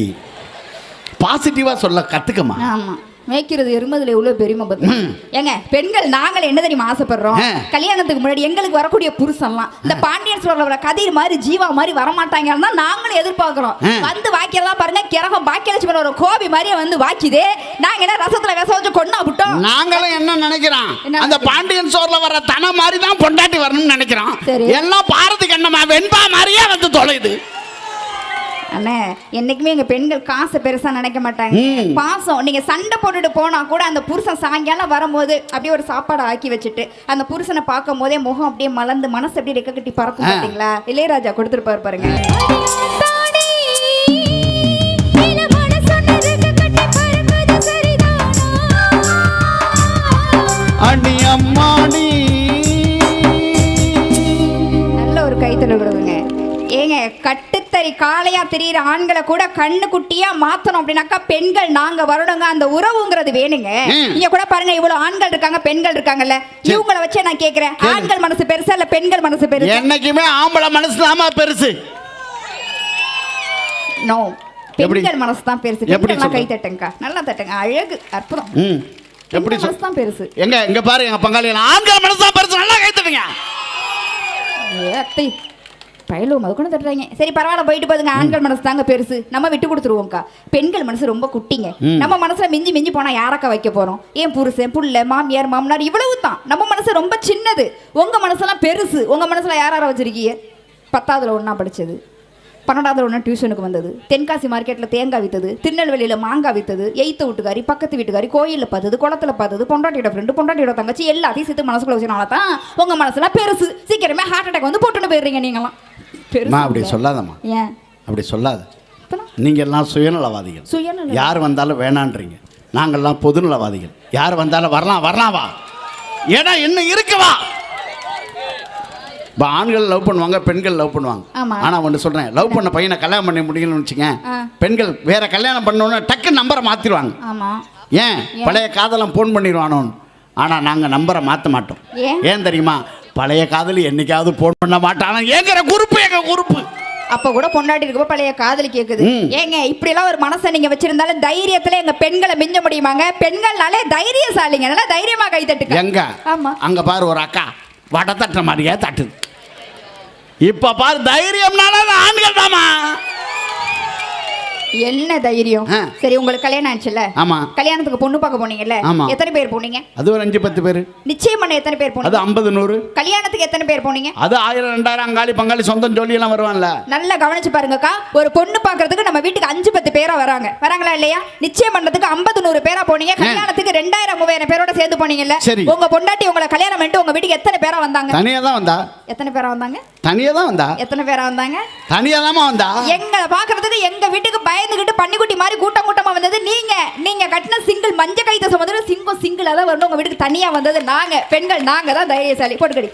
பாசிட்டிவா சொல்ல கத்துக்கமா. ஆமா, மேய்க்கிறது எருமதுல எவ்வளவு பெருமை பத்தி. ஏங்க பெண்கள் நாங்கள் என்ன தெரியுமா ஆசைப்படுறோம், கல்யாணத்துக்கு முன்னாடி எங்களுக்கு வரக்கூடிய புருஷன்லாம் இந்த பாண்டியன் ஸ்டோர்ல கதிர் மாதிரி ஜீவா மாதிரி வரமாட்டாங்கன்னா நாங்களும் எதிர்பார்க்கிறோம். வந்து வாக்கியெல்லாம் பாருங்க, கிரகம் பாக்கியலட்சுமி ஒரு கோபி மாதிரியே வந்து வாக்கிதே. நாங்க என்ன ரசத்துல விச வச்சு கொண்டா விட்டோம். நாங்களும் என்ன நினைக்கிறோம், அந்த பாண்டியன் ஸ்டோர்ல வர தன மாதிரி தான் பொண்டாட்டி வரணும்னு நினைக்கிறோம். எல்லாம் பாரதி கண்ணமா வெண்பா மாதிரியே வந்து தொலைது. அண்ணே என்னைக்குமே எங்க பெண்கள் காசு பெருசா நினைக்க மாட்டாங்க, பாசம். நீங்க சண்டை போட்டுட்டு போனா கூட அந்த புருஷன் சாயங்காலம் வரும்போது அப்படியே ஒரு சாப்பாடு ஆக்கி வச்சுட்டு அந்த புருஷனை பார்க்கும் போதே முகம் அப்படியே மலர்ந்து மனசு அப்படியே ரெக்க கட்டி பறக்கும். பாத்தீங்களா, இளையராஜா கொடுத்துருப்பாரு பாருங்க. நல்ல ஒரு கைத்தறி கொடுங்க. ஏங்க கட்டுத்தறி காளையா தெரியுற ஆண்களை கூட கண்ணு குட்டியா மாத்தணும் அப்படின்னாக்கா பெண்கள் நாங்க வரணுங்க. அந்த உறவுங்கிறது வேணுங்க. இங்க கூட பாருங்க இவ்வளவு ஆண்கள் இருக்காங்க, பெண்கள் இருக்காங்கல்ல, இவங்களை வச்சே நான் கேக்குறேன், ஆண்கள் மனசு பெருசா இல்ல பெண்கள் மனசு பெருசு? என்னைக்குமே ஆம்பளை மனசு தான் பெருசு. நோ, பெண்கள் மனசு தான் பெருசு. பெண்கள் கை தட்டுங்க, நல்லா தட்டுங்க, அழகு அற்புதம். எப்படி மனசு தான் பெருசு. எங்க பாருங்க எங்க பங்காளி ஆண்கள் மனசு தான் பெருசு, நல்லா கை தட்டுங்க. அத்தை பயலும் அது கூட தட்டுறாங்க. சரி பரவாயில்ல, போயிட்டு போதுங்க. ஆண்கள் மனசு தாங்க பெருசு, நம்ம விட்டு கொடுத்துருவோம்க்கா. பெண்கள் மனசு ரொம்ப குட்டிங்க. நம்ம மனசுல மிஞ்சி மிஞ்சி போனா யாரக்கா வைக்க போறோம்? ஏன் புருஷன் புள்ள மாமியார் மாமனார் இவ்வளவு தான். நம்ம மனசு ரொம்ப சின்னது, உங்க மனசெல்லாம் பெருசு. உங்க மனசுல யார வச்சிருக்கீங்க? 10ஆவதுல ஒன்னா படிச்சது, 12ஆவதுல ஒன்னா டியூஷனுக்கு வந்தது, தென்காசி மார்க்கெட்ல தேங்காய் வித்தது, திருநெல்வேலியில மாங்காய் வித்தது, 8th வீட்டுக்காரி பக்கத்து வீட்டுக்காரி கோயிலில் பார்த்தது, குளத்துல பார்த்தது, பொண்டாட்டியோட ஃப்ரெண்டு பொண்டாட்டியோட தங்கச்சி எல்லாத்தையும் சேர்த்து மனசுக்குள்ள வச்சனால தான் உங்க மனசுல பெருசு. சீக்கிரமே ஹார்ட் அட்டாக் வந்து போட்டுன்னு போயிடுறீங்க நீங்களாம். அப்படி சொல்லாதம்மா, ஏன் அப்படி சொல்லாத. நீங்க எல்லாம் சுயநலவாதிகள். யார் வந்தாலும் வேணான்றீங்க. நாங்கெல்லாம் பொதுநலவாதிகள். யார் வந்தாலும் வரலாம் வா, ஏன்னா என்ன இருக்குவா. ஆண்கள் லவ் பண்ணுவாங்க, பெண்கள் லவ் பண்ணுவாங்க. ஆனா ஒன்று சொல்றேன், லவ் பண்ண பையனை கல்யாணம் பண்ணி முடியலன்னு வச்சுங்க, பெண்கள் வேற கல்யாணம் பண்ணோன்னு டக்கு நம்பரை மாத்திடுவாங்க. ஏன்? பழைய காதலம் போன் பண்ணிடுவானோன்னு. ஆனா நாங்க நம்பரை மாற்ற மாட்டோம். ஏன் தெரியுமா? பழைய காதலி என்னைக்காவது போன் பண்ண மாட்டானா ஏங்கிற குறுப்பு எங்க குறுப்பு. அப்ப கூட பொண்டாட்டி இருக்கப்ப பழைய காதலி கேக்குது. ஏங்க இப்படி எல்லாம் ஒரு மனசை நீங்க வச்சிருந்தாலும் தைரியத்துல எங்க பெண்களை மிஞ்ச முடியுமாங்க? பெண்கள்னாலே தைரியசாலிங்க, நல்லா தைரியமா கை தட்டுங்க. எங்க அங்க பாரு ஒரு அக்கா வட தட்டுற மாதிரியே தட்டுது. இப்ப பாரு தைரியம்னால ஆண்கள் தாமா. என்ன தைரியம்? சரி உங்களுக்கு கல்யாணம் ஆச்சுல்ல? ஆமா. கல்யாணத்துக்கு பொண்ணு பார்க்க போனீங்கல்ல? எத்தனை பேர் போனீங்க? அது ஒரு 5-10 பேர். நிச்சயம் பண்ண எத்தனை பேர் போனீங்க? அது 50-100. கல்யாணத்துக்கு எத்தனை பேர் போனீங்க? அது 1000-2000 அங்காளி பங்காளி சொந்தம் ஜோலி எல்லாம் வருவான்ல. நல்லா கவனிச்சு பாருங்கக்கா, ஒரு பொண்ணு பார்க்கிறதுக்கு நம்ம வீட்டுக்கு 5-10 பேரா வராங்களா இல்லையா? நிச்சயம் பண்ணதுக்கு 50-100 பேரா போனீங்க. கல்யாணத்துக்கு 2000-3000 பேரோட சேர்ந்து போனீங்கல்ல? உங்க பொண்டாட்டி உங்களை கல்யாணம் பண்ணிட்டு உங்க வீட்டுக்கு எத்தனை பேரா வந்தாங்க? தனியா தான் வந்தா. எத்தனை பேரா வந்தாங்க? தனியா தான் வந்தா. எத்தனை பேரா வந்தாங்க? தனியா தான் வந்தா. எங்களை பாக்குறதுக்கு எங்க வீட்டுக்கு பயந்துகிட்டு பன்னிக்குட்டி மாதிரி கூட்டமா வந்தது நீங்க கட்டின சிங்கிள் மஞ்ச கைத்த சுமந்து சிங்கிளா தான் வரணும். உங்க வீட்டுக்கு தனியா வந்தது நாங்க பெண்கள். நாங்க தான் தைரியசாலி. போட்டுக்கடி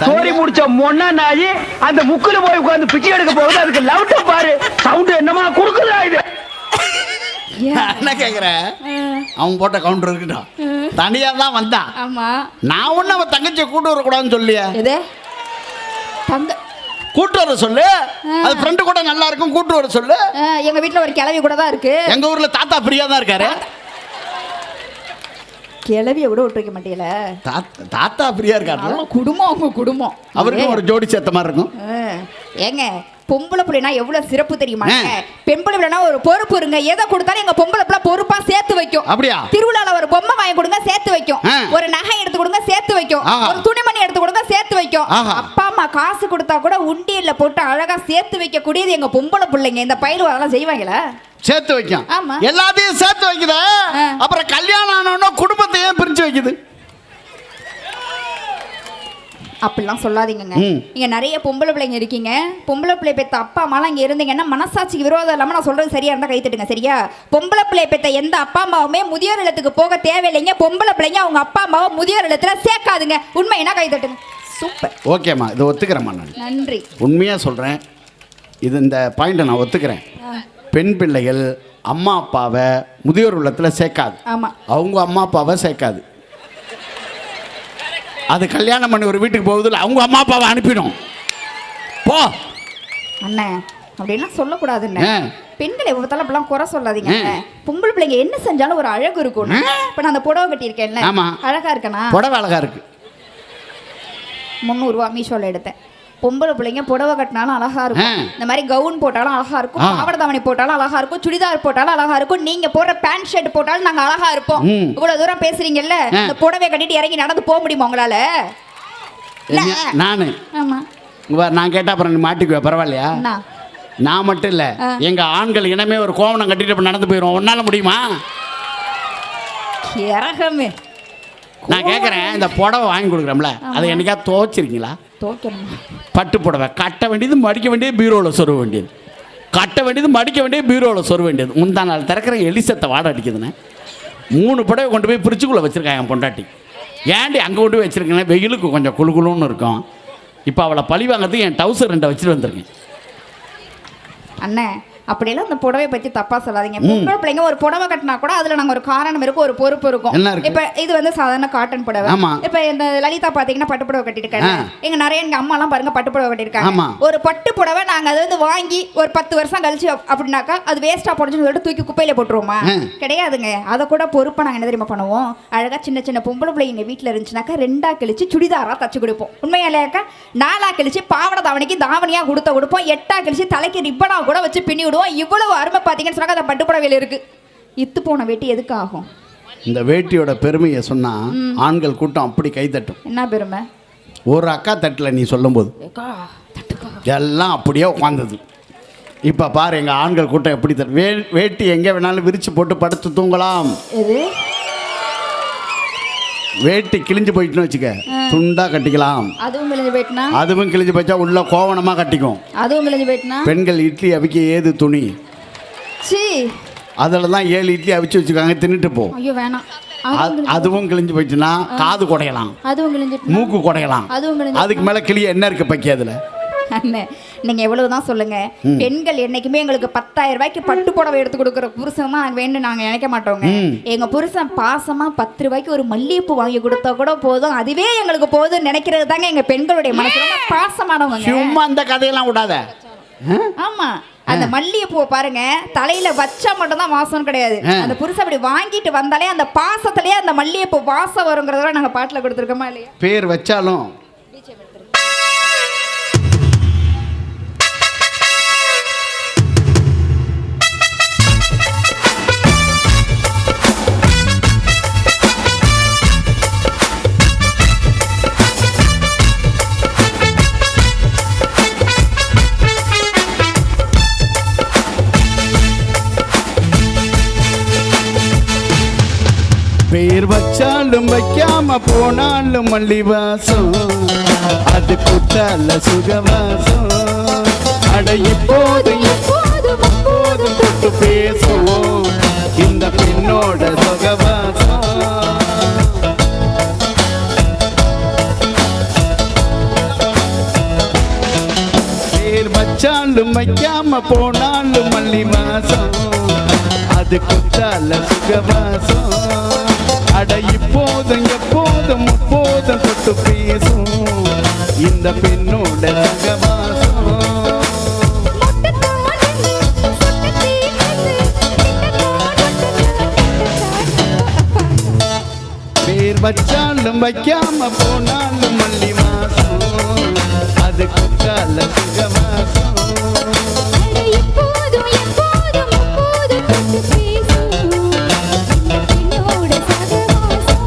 சோரி முடிச்ச மொன்னா நாயி அந்த முக்குல போய் உட்கார்ந்து பிச்சை எடுக்க போகுது. அதுக்கு லவுட்ட பாரு, சவுண்ட் என்னமா குடுக்குதா இது? என்ன கேக்குற? அவன் போட்ட கவுண்டர் இருக்கட்டும், தனியா தான் வந்தான். ஆமா. நான் ஒண்ணு அவன் தங்கச்சியை கூட்டு வரக்கூடாதுன்னு சொல்லியா? எது தங்க கூட்டு வர சொல்லு. அது ஃப்ரெண்டு கூட நல்லா இருக்கும், கூட்டு வர சொல்லு. எங்க வீட்டுல ஒரு கிளவி கூட தான் இருக்கு. எங்க ஊர்ல தாத்தா பிரியா தான் இருக்காரு. கிளவிய கூட விட்டுருக்க மாட்டீங்கள. தாத்தா பிரியா இருக்காரு. குடும்பம் உங்க குடும்பம். அவருக்கு ஒரு ஜோடி சேர்த்த மாதிரி இருக்கும். ஏங்க பொம்பளை பிள்ளைனா எவ்வளவு சிறப்பு தெரியுமா? பெம்பளை பிள்ளைனா ஒரு பொறுப்பு இருங்க. எதை கொடுத்தாலும் எங்க பொம்பளை பிள்ளை பொறுப்பா சேர்த்து வைக்கும். அப்படியா? திருவிழால ஒரு பொம்மை வாங்கி கொடுங்க, சேர்த்து வைக்கும். ஒரு நகை எடுத்து கொடுங்க, சேர்த்து வைக்கும். ஒரு துணிமணி எடுத்து கொடுங்க, சேர்த்து வைக்கும். அப்பா அம்மா காசு கொடுத்தா கூட உண்டியல்ல போட்டு அழகா சேர்த்து வைக்க கூடியது எங்க பொம்பளை பிள்ளைங்க. இந்த பயிர் அதெல்லாம் செய்வாங்களா? சேர்த்து வைக்கும். எல்லாத்தையும் சேர்த்து வைக்குது. அப்புறம் கல்யாணம் ஆனோன்னா குடும்பத்தையே பிரிச்சு வைக்குது. அப்படிலாம் சொல்லாதீங்க. நீங்க நிறைய பொம்பளை பிள்ளைங்க இருக்கீங்க. பொம்பளை பிள்ளை பெத்த அப்பா அம்மாலாம் இங்க இருந்தீங்கன்னா மனசாட்சிக்கு விரோதம் இல்லாம நான் சொல்றது சரியா இருந்தா கை தட்டுங்க. சரியா? பொம்பளை பிள்ளை பெத்த எந்த அப்பா அம்மாவுமே முதியோர் இல்லத்துக்கு போக தேவையில்லைங்க. பொம்பளை பிள்ளைங்க அவங்க அப்பா அம்மாவை முதியோர் இல்லத்துல சேர்க்காதுங்க. உண்மைனா கை தட்டுங்க. சூப்பர். ஓகேம்மா, இதை ஒத்துக்கிறேம்மா. நான் நன்றி. உண்மையா சொல்றேன். இது இந்த பாயிண்ட்டை நான் ஒத்துக்கிறேன். பெண் பிள்ளைகள் அம்மா அப்பாவை முதியோர் இல்லத்துல சேர்க்காது. அவங்க அம்மா அப்பாவை சேர்க்காது. அது கல்யாணம் பண்ணி ஒரு வீட்டுக்கு போகுதுல அவங்க அம்மா அப்பாவை அனுப்பிடும். போ அண்ணே, அப்படிலாம் சொல்லக்கூடாதுண்ணே. பெண்களை எவ்வளோ அப்படிலாம் குறை சொல்லாதீங்க. பொம்பளை பிள்ளைங்க என்ன செஞ்சாலும் ஒரு அழகு இருக்கும். இப்போ நான் அந்த புடவை கட்டியிருக்கேன்ல, அழகா இருக்கேனா? புடவை அழகா இருக்கு. 300 ரூபா மீஷோல எடுத்தேன். பொம்பளை பிள்ளைங்க புடவை கட்டினாலும் அழகா இருக்கும். இந்த மாதிரி கவுன் போட்டாலும் அழகா இருக்கும். பாவாடை தாவணி போட்டாலும் அழகா இருக்கும். சுடிதார் போட்டாலும் அழகா இருக்கும். நீங்க போடுற பேண்ட் ஷர்ட் போட்டாலும் நாங்க அழகா இருப்போம். இவ்வளவு தூரம் பேசுறீங்கல்ல, இந்த புடவை கட்டிட்டு இறங்கி நடந்து போக முடியுமா உங்களால? நானு நான் கேட்டா அப்புறம் நீ மாட்டிக்குவேன். பரவாயில்லையா? நான் மட்டும் இல்ல, எங்க ஆண்கள் இனமே ஒரு கோவணம் கட்டிட்டு நடந்து போயிடும். உன்னால முடியுமா? இறகமே. நான் கேட்குறேன், இந்த புடவை வாங்கி கொடுக்குறோம்ல, அதை என்னைக்கா துவைச்சிருக்கீங்களா? பட்டு புடவை கட்ட வேண்டியது, மடிக்க வேண்டியது, பீரோவில் சொருக வேண்டியது. கட்ட வேண்டியது, மடிக்க வேண்டியது, பீரோவில் சொருக வேண்டியது. முந்தா நாள் திறக்கிற எலிசத்தை வாடை அடிக்குதுன்னு 3 புடவை கொண்டு போய் பிரிச்சுக்குள்ளே வச்சுருக்காங்க என் பொண்டாட்டி. ஏன்டி அங்கே கொண்டு போய் வச்சுருக்கேன்? வெயிலுக்கு கொஞ்சம் குழுக்குழுன்னு இருக்கும். இப்போ அவளை பழி வாங்கிறதுக்கு என் டவுசர் 2 வச்சுட்டு வந்திருக்கேன். அண்ணே, அப்படியெல்லாம் அந்த புடவை பற்றி தப்பா சொல்லாதீங்க. பொம்பளை பிள்ளைங்க ஒரு புடவை கட்டினா கூட அதுல நாங்க ஒரு காரணம் இருக்கும், ஒரு பொறுப்பு இருக்கும். இப்ப இது வந்து சாதாரண காட்டன் புடவை. இப்ப இந்த லலிதா பாத்தீங்கன்னா பட்டு புடவை கட்டிருக்காங்க. எங்க நிறைய எங்க அம்மா எல்லாம் பாருங்க பட்டு புடவை கட்டிருக்காங்க. ஒரு பட்டு புடவை நாங்க அதை வந்து வாங்கி ஒரு 10 வருஷம் கழிச்சு அப்படின்னாக்கா அது வேஸ்டா போடுச்சுன்னு சொல்லிட்டு தூக்கி குப்பையில போட்டுருவோமா? கிடையாதுங்க. அதை கூட பொறுப்பா நாங்க என்ன தெரியுமா பண்ணுவோம்? அழகா சின்ன சின்ன பொம்பளை பிள்ளைங்க எங்க வீட்டுல இருந்துச்சுனாக்கா 2ஆ கிழிச்சு சுடிதாரா தச்சு கொடுப்போம். உண்மையா இல்லையாக்கா? 4ஆ கிழிச்சு பாவாடை தாவணிக்கு தாவணியா கொடுப்போம். 8ஆ கிழிச்சு தலைக்கு ரிப்பனா கூட வச்சு பின்னி விடுவோம். இவ்வளவு அருமை பாத்தீங்கன்னு சொன்னா அந்த பட்டு புடவையில இருக்கு. இத்து போன வேட்டி எதுக்கு ஆகும்? இந்த வேட்டியோட பெருமையை சொன்னா ஆண்கள் கூட்டம் அப்படி கை தட்டும். என்ன பெருமை? ஒரு அக்கா தட்டுல நீ சொல்லும்போது எல்லாம் அப்படியே உட்கார்ந்தது. இப்ப பாரு எங்க ஆண்கள் கூட்டம் எப்படி தட்டு. வேட்டி எங்க வேணாலும் விரிச்சு போட்டு படுத்து தூங்கலாம். எது? வேட்டி கிழிஞ்சு போயிட்டுன்னு வச்சுக்க, துண்டா கட்டிக்கலாம். அதுவும் கிழிஞ்சு போயிட்டுனா? அதுவும் கிழிஞ்சு போயிட்டா உள்ள கோவணமா கட்டிக்கும். அதுவும் கிழிஞ்சு போயிட்டுனா? பெண்கள் இட்லி அவிக்க ஏது துணி, அதில் தான் 7 இட்லி அவிச்சு வச்சுக்காங்க, தின்னுட்டு போ. ஐயோ வேணாம். அதுவும் கிழிஞ்சு போயிடுச்சுன்னா காது குடையலாம், அதுவும் கிழிஞ்சு மூக்கு குடையலாம். அதுக்கு மேல கிளிய என்ன இருக்கு பக்கி அதுல? நீங்க எவ்வளவுதான் சொல்லுங்க, பெண்கள் என்னைக்குமே எங்களுக்கு 10,000 ரூபாய்க்கு பட்டு புடவை எடுத்து கொடுக்குற புருஷன் தான் வேண்டும் நாங்க நினைக்க மாட்டோங்க. எங்க புருஷன் பாசமா 10 ரூபாய்க்கு ஒரு மல்லிகைப்பூ வாங்கி கொடுத்தா கூட போதும், அதுவே எங்களுக்கு போதும் நினைக்கிறது தாங்க எங்க பெண்களுடைய மனசுல பாசமானவங்க. சும்மா அந்த கதையெல்லாம் விடாத. ஆமா, அந்த மல்லிகைப்பூவை பாருங்க, தலையில வச்சா மட்டும் தான் வாசம் கிடையாது. அந்த புருஷன் அப்படி வாங்கிட்டு வந்தாலே அந்த பாசத்திலேயே அந்த மல்லிகைப்பூ வாசம் வருங்கிறதெல்லாம் நாங்க பாட்டுல கொடுத்துருக்கோமா இல்லையா? பேர் வச்சாலும் பேர் வச்சாலும் வைக்காம போனாலும் மல்லி வாசம், அது குட்டால சுகவாசம். அட இப்போதும் எப்போதும் தொட்டு பேசுவோம் இந்த பெண்ணோட சுகவாசம். பேர் வச்சாலும் வைக்காம போனாலும் மல்லி வாசம், அது குட்டால சுகவாசம். அட இப்போதும் எப்போதும் முப்போதும் தொட்டு பேசும் இந்த பெண்ணோட சுகவாசம். பேர் வச்சாலும் வைக்காம போனாலும் மல்லி வாசம் அது குற்றால சுகவாசம். எப்போதும் எப்போதும் எப்போதும் தொட்டு பேசும் என்னோட சகவாசம்.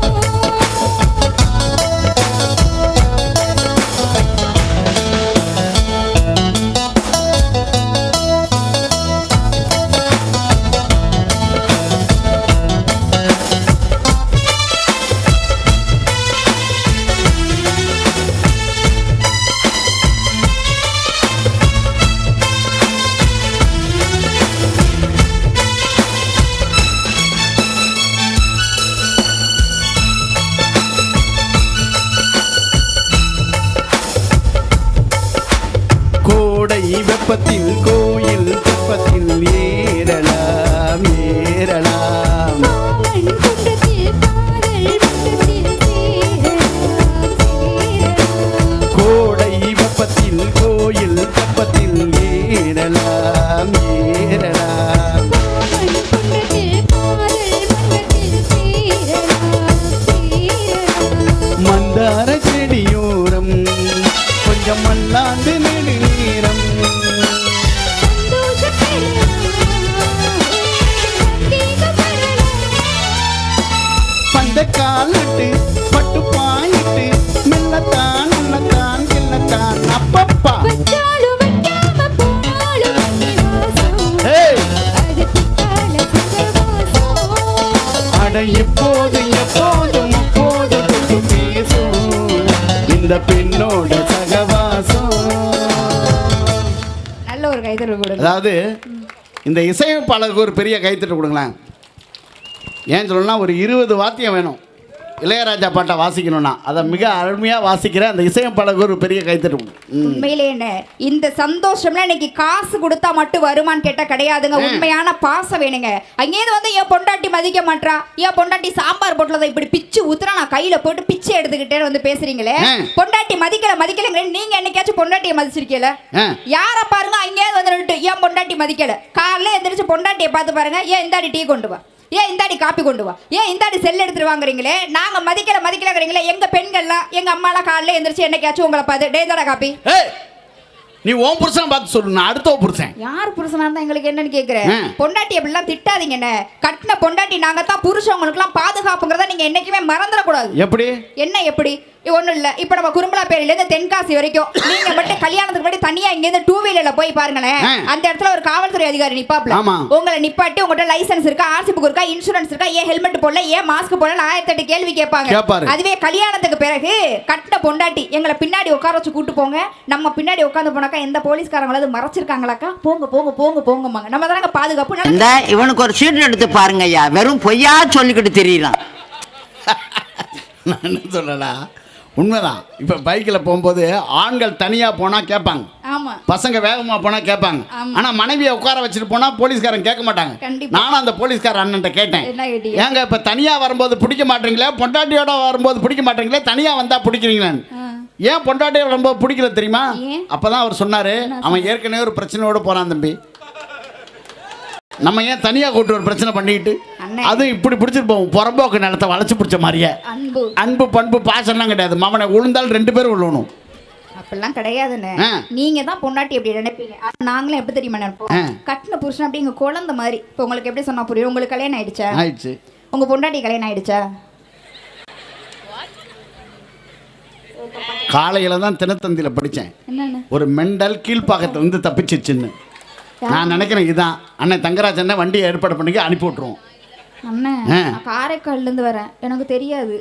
கோடை வெப்பத்தில் கோயில் தெப்பத்தில் ஏறலாம் ஏறலாம். மாமன் குன்றத்தில் காதல் வட்டத்தில் சேரலாம் சேரலாம். கோடை வெப்பத்தில் கோயில் தெப்பத்தில் ஏறலாம் ஏறலாம். மாமன் குன்றத்தில் காதல் வட்டத்தில் சேரலாம் சேரலாம். மந்தார செடியோரம் கொஞ்சம் மல்லாந்து நெடுநீரம். சந்தோஷம் பெறலாம் சந்தேகம் பெறலாம். பந்தக்கால் நட்டு பட்டு பாயிட்டு மெல்லத்தான் உள்ளத்தான் கில்லத்தான் அப்பப்பா. வச்சாலும் வைக்காம போனாலும் மல்லி வாசம் ஏய், அது குற்றால சுகவாசம். அட எப்போது எப்போதும் எப்போது தொட்டு பேசும் இந்த பெண்ணோட சகவாசம். நல்ல ஒரு கைதறல் கொடுங்க. அதாவது இந்த இசையமைப்பாளருக்கு ஒரு பெரிய கைத்தட்டு கொடுங்களேன். ஏன் சொல்லணும்னா ஒரு 20 வாத்தியம் வேணும் இளையராஜா பாட்டை வாசிக்கணும்னா. அதை மிக அருமையாக வாசிக்கிற அந்த இசையமைப்பாளருக்கு ஒரு பெரிய கைத்தட்டு கொடுங்க. உண்மையிலே என்ன இந்த சந்தோஷம்லாம் இன்னைக்கு காசு கொடுத்தா மட்டும் வருமான்னு கேட்டா கிடையாதுங்க. உண்மையான பாசம் வேணுங்க. அங்கேயிருந்து வந்து என் பொண்டாட்டி மதிக்க மாட்டா, என் பொண்டாட்டி சாம்பார் போட்டுலதான் இப்படி பிச்சு ஊத்துறா, நான் கையில போட்டு பிச்சை எடுத்துக்கிட்டே வந்து பேசுறீங்களே. பொண்டாட்டி மதிக்கல நீங்க என்னைக்காச்சும் பொண்டாட்டியை மதிச்சிருக்கீல? யார பாருங்க அங்கேயிருந்து வந்து நின்னுட்டு என் பொண்டாட்டி மதிக்கல. காலைல எந்திரிச்சு பொண்டாட்டியை பார்த்து பாருங்க, ஏன் இந்தாடி டீ கொண்டு வா, ஏன் இந்தாடி காப்பி கொண்டு வா, ஏன் இந்தாடி செல் எடுத்துட்டு வாங்குறீங்களே. நாங்க மதிக்கலங்கிறீங்களே. எங்க பெண்கள்லாம் எங்க அம்மாலாம் காலைல எந்திரிச்சு என்னைக்காச்சும் உங்களை பார்த்து டே தாடா காப்பி. நீ ஓம் புருஷனை பார்த்து சொல்லு, நான் அடுத்த புருஷன். யார் புருஷனா இருந்தா எங்களுக்கு என்னன்னு கேக்குறேன். பொண்டாட்டி அப்படிலாம் திட்டாதீங்க. என்ன கட்டின பொண்டாட்டி நாங்க தான், புருஷன் உங்களுக்கு எல்லாம் பாதுகாப்புங்கிறத நீங்க என்னைக்குமே மறந்துடக்கூடாது. எப்படி என்ன எப்படி ஒண்ணும் இல்ல. இப்ப நம்ம குறும்பலாப்பேரில இருந்து தென்காசி வரைக்கும் நீங்க மட்டும் கல்யாணத்துக்கு முன்னாடி தனியா இங்க இருந்து 2 வீலர்ல போய் பாருங்களேன். அந்த இடத்துல ஒரு காவல்துறை அதிகாரி நிப்பாப்ல. உங்களை நிப்பாட்டி உங்ககிட்ட லைசன்ஸ் இருக்கா, ஆர்சி புக் இருக்கா, இன்சூரன்ஸ் இருக்கா, ஏன் ஹெல்மெட் போடல, ஏன் மாஸ்க் போடல, 1008 கேள்வி கேட்பாங்க. அதுவே கல்யாணத்துக்கு பிறகு கட்டின பொண்டாட்டி எங்களை பின்னாடி உட்கார வச்சு கூட்டு போங்க, நம்ம பின்னாடி உட்காந்து போனாக்கா எந்த போலீஸ்காரங்களாவது மறைச்சிருக்காங்களாக்கா, போங்க போங்க போங்க போங்கம்மாங்க. நம்ம தானங்க பாதுகாப்பு. இந்த இவனுக்கு ஒரு சீட் எடுத்து பாருங்க ஐயா, வெறும் பொய்யா சொல்லிக்கிட்டு தெரியலாம். நான் என்ன சொல்லலா, உண்மைதான். இப்போ பைக்கில் போகும்போது ஆண்கள் தனியாக போனால் கேட்பாங்க, பசங்க வேகமாக போனால் கேட்பாங்க. ஆனால் மனைவியை உட்கார வச்சுட்டு போனால் போலீஸ்காரன் கேட்க மாட்டாங்க. நானும் அந்த போலீஸ்கார அண்ணன்ட்ட கேட்டேன், ஏங்க இப்போ தனியாக வரும்போது பிடிக்க மாட்டீங்களே, பொண்டாட்டியோட வரும்போது பிடிக்க மாட்டீங்களே, தனியாக வந்தால் பிடிக்கிறீங்களான்னு. ஏன் பொண்டாட்டியோட வரும்போது பிடிக்கல தெரியுமா? அப்போ தான் அவர் சொன்னார், அவன் ஏற்கனவே ஒரு பிரச்சனையோடு போகிறான் தம்பி, நம்ம ஏன் தனியாக கூட்டு ஒரு பிரச்சனை பண்ணிக்கிட்டு, அது இப்படி பிடிச்சிட்டு போவோம், புறம்போக்கு நிலத்தை வளைச்சு பிடிச்ச மாதிரியே. அன்பு பண்பு பாசம்லாம் கிடையாது. மாமனை உளுந்தால் 2 பேரும் விழுவணும். அப்படிலாம் கிடையாதுன்னு நீங்க தான் பொண்டாட்டி எப்படி நினைப்பீங்க. நாங்களும் எப்படி தெரியுமா நினைப்போம், கட்டின புருஷன் அப்படி எங்க குழந்தை மாதிரி. இப்போ உங்களுக்கு எப்படி சொன்னா புரியும்? உங்களுக்கு கல்யாணம் ஆயிடுச்சா? ஆயிடுச்சு. உங்க பொண்டாட்டி கல்யாணம் ஆயிடுச்சா? காலையில தான் தினத்தந்தியில் படித்தேன், ஒரு மெண்டல் கீழ்ப்பாக்கத்துல இருந்து தப்பிச்சிச்சுன்னு. நான் நினைக்கிறேன் இதான். அண்ணன் தங்கராஜ் அண்ணன் வண்டியை ஏற்பாடு பண்ணி அனுப்பி விட்டுருவோம். அண்ணன் காரைக்கால்ல இருந்து வரேன், எனக்கு தெரியாது.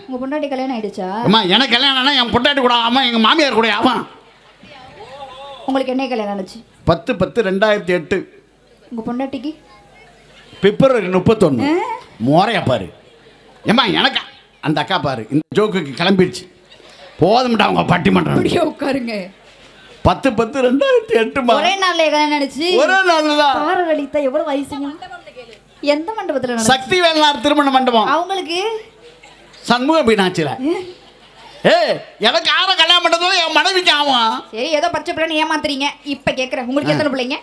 உங்க பொண்டாட்டி கல்யாணம் ஆயிடுச்சா? அம்மா எனக்கு கல்யாணம் ஆனா என் பொண்டாட்டி கூட ஆமா, எங்க மாமியார் கூட ஆமா. உங்களுக்கு என்ன கல்யாணம் ஆச்சு? 10/10/2008. உங்க பொண்டாட்டிக்கு பிப்ரவரி 31. மோரையா பாரு. ஏம்மா எனக்கு அந்த அக்கா பாரு, இந்த ஜோக்குக்கு கிளம்பிடுச்சு. போதும்டா அவங்க பட்டிமன்றம். அப்படியே உட்காருங்க. 10/10/2008. ஒரே நாள்ல கல்யாணம் ஆச்சு. ஒரே நாள்ல தான். பாரவழித்தா எவ்வளவு வயசுங்க? எந்த மண்டபத்துல நடந்துச்சு? சக்தி வேலனார் திருமண மண்டபம். அவங்களுக்கு சண்முக மீனாட்சில. எனக்கு யார கல்யாணம் பண்றதுல என் மனைவிக்கு ஆகும். சரி, ஏதோ பச்சை பிள்ளைன்னு ஏமாத்துறீங்க. இப்ப கேக்குறேன், உங்களுக்கு எத்தனை பிள்ளைங்க?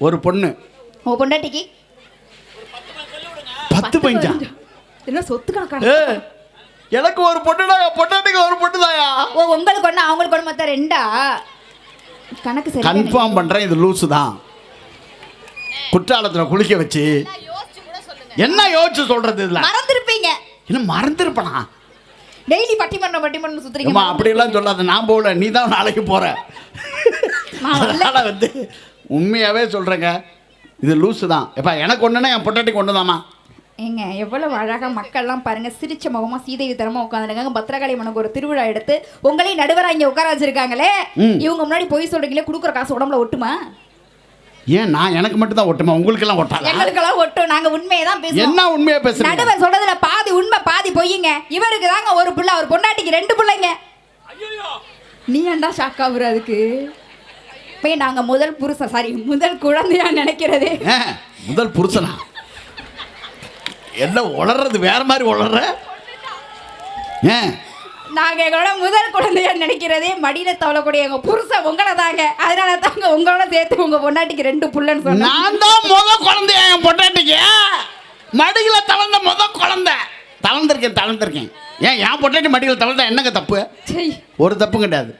ஒரு பொண்ணு. உங்க பொண்டாட்டிக்கு 10 15. என்ன சொத்து கணக்கான எனக்கு ஒரு பொண்ணுடா, பொண்டாட்டிக்கு ஒரு பொண்ணுதாயா. ஓ உங்களுக்கு ஒண்ணு அவங்களுக்கு ஒண்ணு மொத்தம் 2ஆ? கணக்கு சரி. கன்ஃபார்ம் பண்றேன், இது லூசு தான். குற்றாலத்துல குளிக்க வச்சு என்ன யோசிச்சு சொல்றது? இதுல மறந்துருப்பீங்க. என்ன மறந்துருப்பனா? டெய்லி பட்டிமன்றம் சுத்துறீங்க. அம்மா அப்படி எல்லாம் சொல்லாத, நான் போகல, நீ தான் நாளைக்கு போற. அதனால வந்து உண்மையாவே சொல்றேங்க, இது லூசு தான். எப்ப எனக்கு ஒண்ணுன்னா என் பொண்டாட்டிக்கு ஒண்ணுதாமா. ஏங்க எவ்வளவு அழகா மக்கள்லாம் பாருங்க, சிரிச்ச முகமா சீதைவி தரமா உட்காந்துருக்காங்க. பத்திரகாளி மனுக்கு ஒரு திருவிழா எடுத்து உங்களையும் நடுவரா இங்க உட்கார வச்சிருக்காங்களே, இவங்க முன்னாடி போய் சொல்றீங்களே, குடுக்குற காசு உடம்புல ஒட்டுமா? ஏன் நான் எனக்கு மட்டும் தான் ஒட்டுமா, உங்களுக்கு எல்லாம் ஒட்டாது? எங்களுக்கெல்லாம் ஒட்டும். நாங்க உண்மையை தான் பேசுறோம். என்ன உண்மையா பேசுறீங்க? நடுவர் சொல்றதுல பாதி உண்மை பாதி பொய்யுங்க. இவருக்கு தாங்க ஒரு புள்ள, ஒரு பொண்டாட்டிக்கு 2 பிள்ளைங்க. நீ ஏன்டா ஷாக் ஆகுற? அதுக்கு போய் நாங்க முதல் புருஷன், சாரி முதல் குழந்தையா நினைக்கிறது. முதல் புருஷனா? என்ன உளறது வேற மாதிரி உளற? நாங்க எங்களோட முதல் குழந்தையா நினைக்கிறதே மடியில தவளக்கூடிய எங்க புருஷன் உங்களை தாங்க. அதனால தாங்க உங்களோட சேர்த்து உங்க பொண்டாட்டிக்கு 2 புள்ளன்னு சொன்னேன். நான் தான் முதல் குழந்தையா என் பொண்டாட்டிக்கு? மடியில தவழ்ந்த முதல் குழந்தை. தவழ்ந்திருக்கேன். ஏன் என் பொண்டாட்டி மடியில தவழ்ந்தா என்னங்க தப்பு? ஒரு தப்பும் கிடையாது.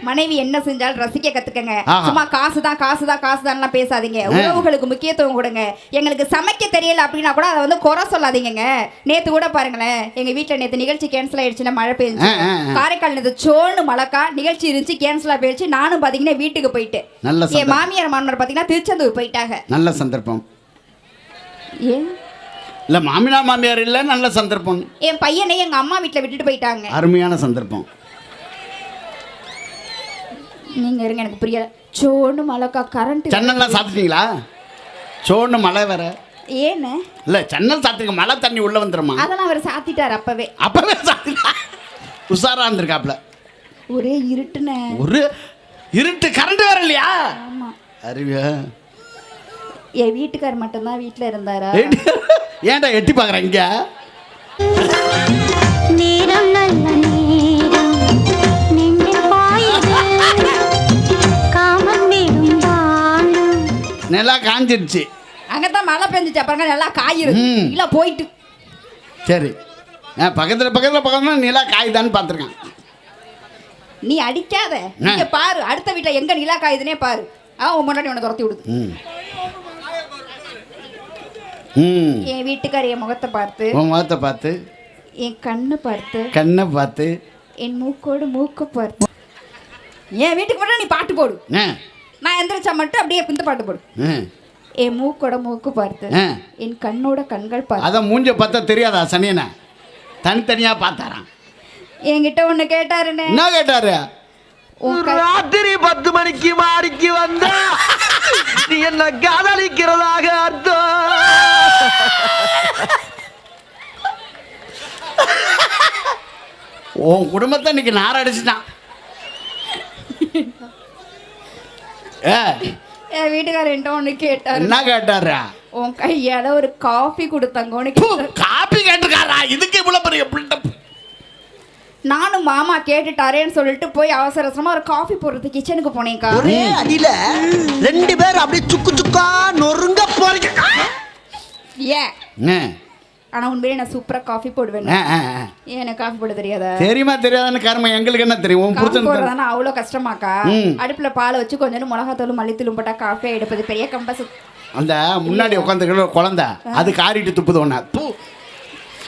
மனைவி என்ன செஞ்சாலும் ரசிக்க கத்துக்கங்க. சும்மா காசுதான் பேசாதீங்க. உறவுகளுக்கு முக்கியத்துவம் கொடுங்க. எங்களுக்கு சமைக்க தெரியல அப்படின்னா கூட அதை வந்து குறை சொல்லாதீங்க. நேத்து கூட பாருங்களேன், எங்க வீட்டுல நேத்து நிகழ்ச்சி கேன்சல் ஆயிடுச்சுன்னா, மழை பெய்ஞ்சு காரைக்கால் நேத்து சோன்னு மழைக்கா நிகழ்ச்சி இருந்துச்சு, கேன்சல் ஆயிடுச்சு. நானும் பாத்தீங்கன்னா வீட்டுக்கு போயிட்டேன். என் மாமியார் மாமனார் பாத்தீங்கன்னா திருச்செந்தூர் போயிட்டாங்க. நல்ல சந்தர்ப்பம். ஏன் இல்ல மாமியார் மாமியார் இல்ல, நல்ல சந்தர்ப்பம். என் பையனை எங்க அம்மா வீட்டுல விட்டுட்டு போயிட்டாங்க. அருமையான சந்தர்ப்பம். நீங்க இருங்க, எனக்கு புரியல. சோன்னு மழைக்கா கரண்ட் ஜன்னல்லாம் சாத்திட்டீங்களா? சோன்னு மழை வர ஏன்னு இல்ல, ஜன்னல் சாத்திங்க, மழை தண்ணி உள்ள வந்துருமா? அதெல்லாம் அவர் சாத்திட்டார் அப்பவே சாத்திட்டா. உஷாரா இருந்திருக்காப்ல. ஒரே இருட்டுன, ஒரு இருட்டு, கரண்ட் வேற இல்லையா? ஆமா. அறிவியா? என் வீட்டுக்கார் மட்டும்தான் வீட்டுல இருந்தாரா? ஏன்டா எட்டி பாக்குறேன் இங்க? நேரம் நல்ல நேரம் நெஞ்சில் பாயுது காமன் மேடும் வாழும். நல்லா காஞ்சிருச்சு. அங்கதான் மழை பெஞ்சிச்சு, அப்புறம் நல்லா காயிருது. இல்ல போயிட்டு சரி, பக்கத்துல நிலா காய்தான்னு பார்த்துருக்கேன். நீ அடிக்காத, நீங்க பாரு அடுத்த வீட்டுல எங்க நிலா காயுதுன்னே பாரு. அவன் முன்னாடி உன்னை துரத்தி விடுது. என் வீட்டுக்கார என் முகத்தை பார்த்து, உன் முகத்தை பார்த்து, என் கண்ணை பார்த்து, என் மூக்கோடு மூக்க பார்த்து, என் வீட்டுக்கு மட்டும் நீ பாட்டு போடு. நான் எந்திரிச்சா மட்டும் அப்படியே இந்த பாட்டு போடு. என் மூக்கோட மூக்கு பார்த்து, என் கண்ணோட கண்கள் பார்த்து. அதான் மூஞ்ச பார்த்தா தெரியாதா சனியனை? தனித்தனியா பார்த்தாராம். என்கிட்ட ஒண்ணு கேட்டாருன்னு. என்ன கேட்டாரு? ராத்திரி 10 மணிக்கு மாடிக்கு வந்தா நீ என்ன காதலிக்கிறதாக அர்த்தம். உன் குடும்பத்தை இன்னைக்கு நார அடிச்சுட்டான். என் வீட்டுக்காரன் ஒண்ணு கேட்டாரு. என்ன கேட்டாரு? உன் கையால ஒரு காஃபி கொடுத்தாங்கன்னு. காபி கேட்டுக்காரா? இதுக்கு இவ்வளவு பெரிய பில்டப்? நானும் மாமா கேட்டுட்டாரேன்னு சொல்லிட்டு போய் அவசர அவசரமா ஒரு காஃபி போடுறது கிச்சனுக்கு போனேன்க்கா. ஒரே அடியில 2 பேர் அப்படியே சுக்கா நொறுங்க போறீங்க. ஏன்? ஆனா உண்மையிலே நான் சூப்பரா காஃபி போடுவேன். எனக்கு காஃபி போட தெரியாதா? தெரியாதான்னு கர்மம் எங்களுக்கு என்ன தெரியும்? போடுறதானே அவ்வளோ கஷ்டமாக்கா? அடுப்புல பாலை வச்சு கொஞ்சம் மிளகாத்தூளும் மல்லித்தூளும் போட்டா காஃபி எடுப்பது பெரிய கம்பஸ். அந்த முன்னாடி உட்காந்துக்கிற குழந்தை அது காரிட்டு துப்புது ஒண்ணா.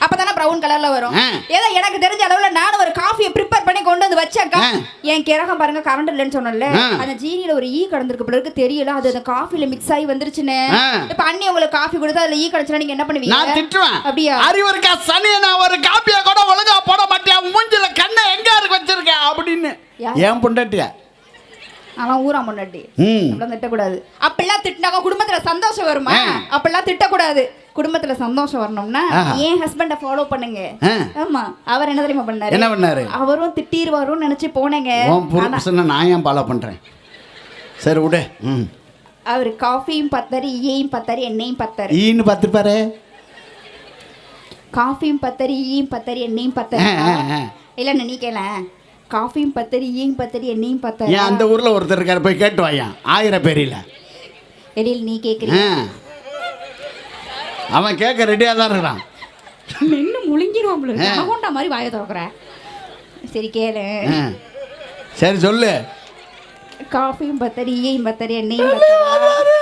அப்பதானே பிரவுன் கலர்ல வரும். ஏதோ எனக்கு தெரிஞ்ச அளவுல நானும் ஒரு காஃபியை ப்ரிப்பேர் பண்ணி கொண்டு வந்து வச்சேன்க்கா. என் கிரகம் பாருங்க, கரண்ட் இல்லைன்னு சொன்னல, அந்த ஜீனியில ஒரு ஈ கடந்திருக்கு போல இருக்கு, தெரியல. அது அந்த காஃபில மிக்ஸ் ஆகி வந்துருச்சுன்னு. இப்ப அண்ணி உங்களுக்கு காஃபி கொடுத்தா அதுல ஈ கிடைச்சா நீங்க என்ன பண்ணுவீங்க? நான் திட்டுவேன். அப்படியா? அறிவருக்கா சனியை நான் ஒரு காப்பியா கூட ஒழுங்கா போட மாட்டேன், மூஞ்சில கண்ணை எங்க இருக்கு வச்சிருக்கேன் அப்படின்னு. ஏன் பொண்டாட்டியா? அவன் ஊரா முன்னாடி அப்படிலாம் திட்டக்கூடாது. அப்படிலாம் திட்டினாக்கா குடும்பத்துல சந்தோஷம் வருமா? அப்படிலாம் திட்டக்கூடாது. குடும்பத்துல சந்தோஷம் வரணும்னா என் ஹஸ்பண்ட ஃபாலோ பண்ணுங்க. ஆமா, அவர் என்ன தெரியுமா பண்ணாரு? என்ன பண்ணாரு? அவரும் திட்டிடுவாருன்னு நினைச்சு போனேங்க. நான் ஏன் ஃபாலோ பண்றேன்? சரி விடு. அவர் காஃபியும் பத்தாரு, ஈயும் பத்தாரு, எண்ணெயும் பத்தாரு. ஈன்னு பார்த்துப்பாரு. காஃபியும் பத்தாரு, ஈயும் பத்தாரு, எண்ணெயும் பத்தாரு. இல்ல நீ கேள, காஃபியும் பத்தரி, ஈயும் பத்தரி, எண்ணெயும் பத்தரி. ஏன் அந்த ஊர்ல ஒருத்தர் இருக்காரு, போய் கேட்டு வாயா. 1000 பேரில எடியில் நீ கேட்குறீங்க. அவன் கேட்க ரெடியாக தான் இருக்கிறான். மென்னு முழுங்கிடுவோம் அகோண்டா மாதிரி வாயை திறக்கிற. சரி கேளு. சரி சொல்லு. காஃபியும் பத்தடி, ஈயும் பத்தடி, எண்ணெயும் பத்தடி.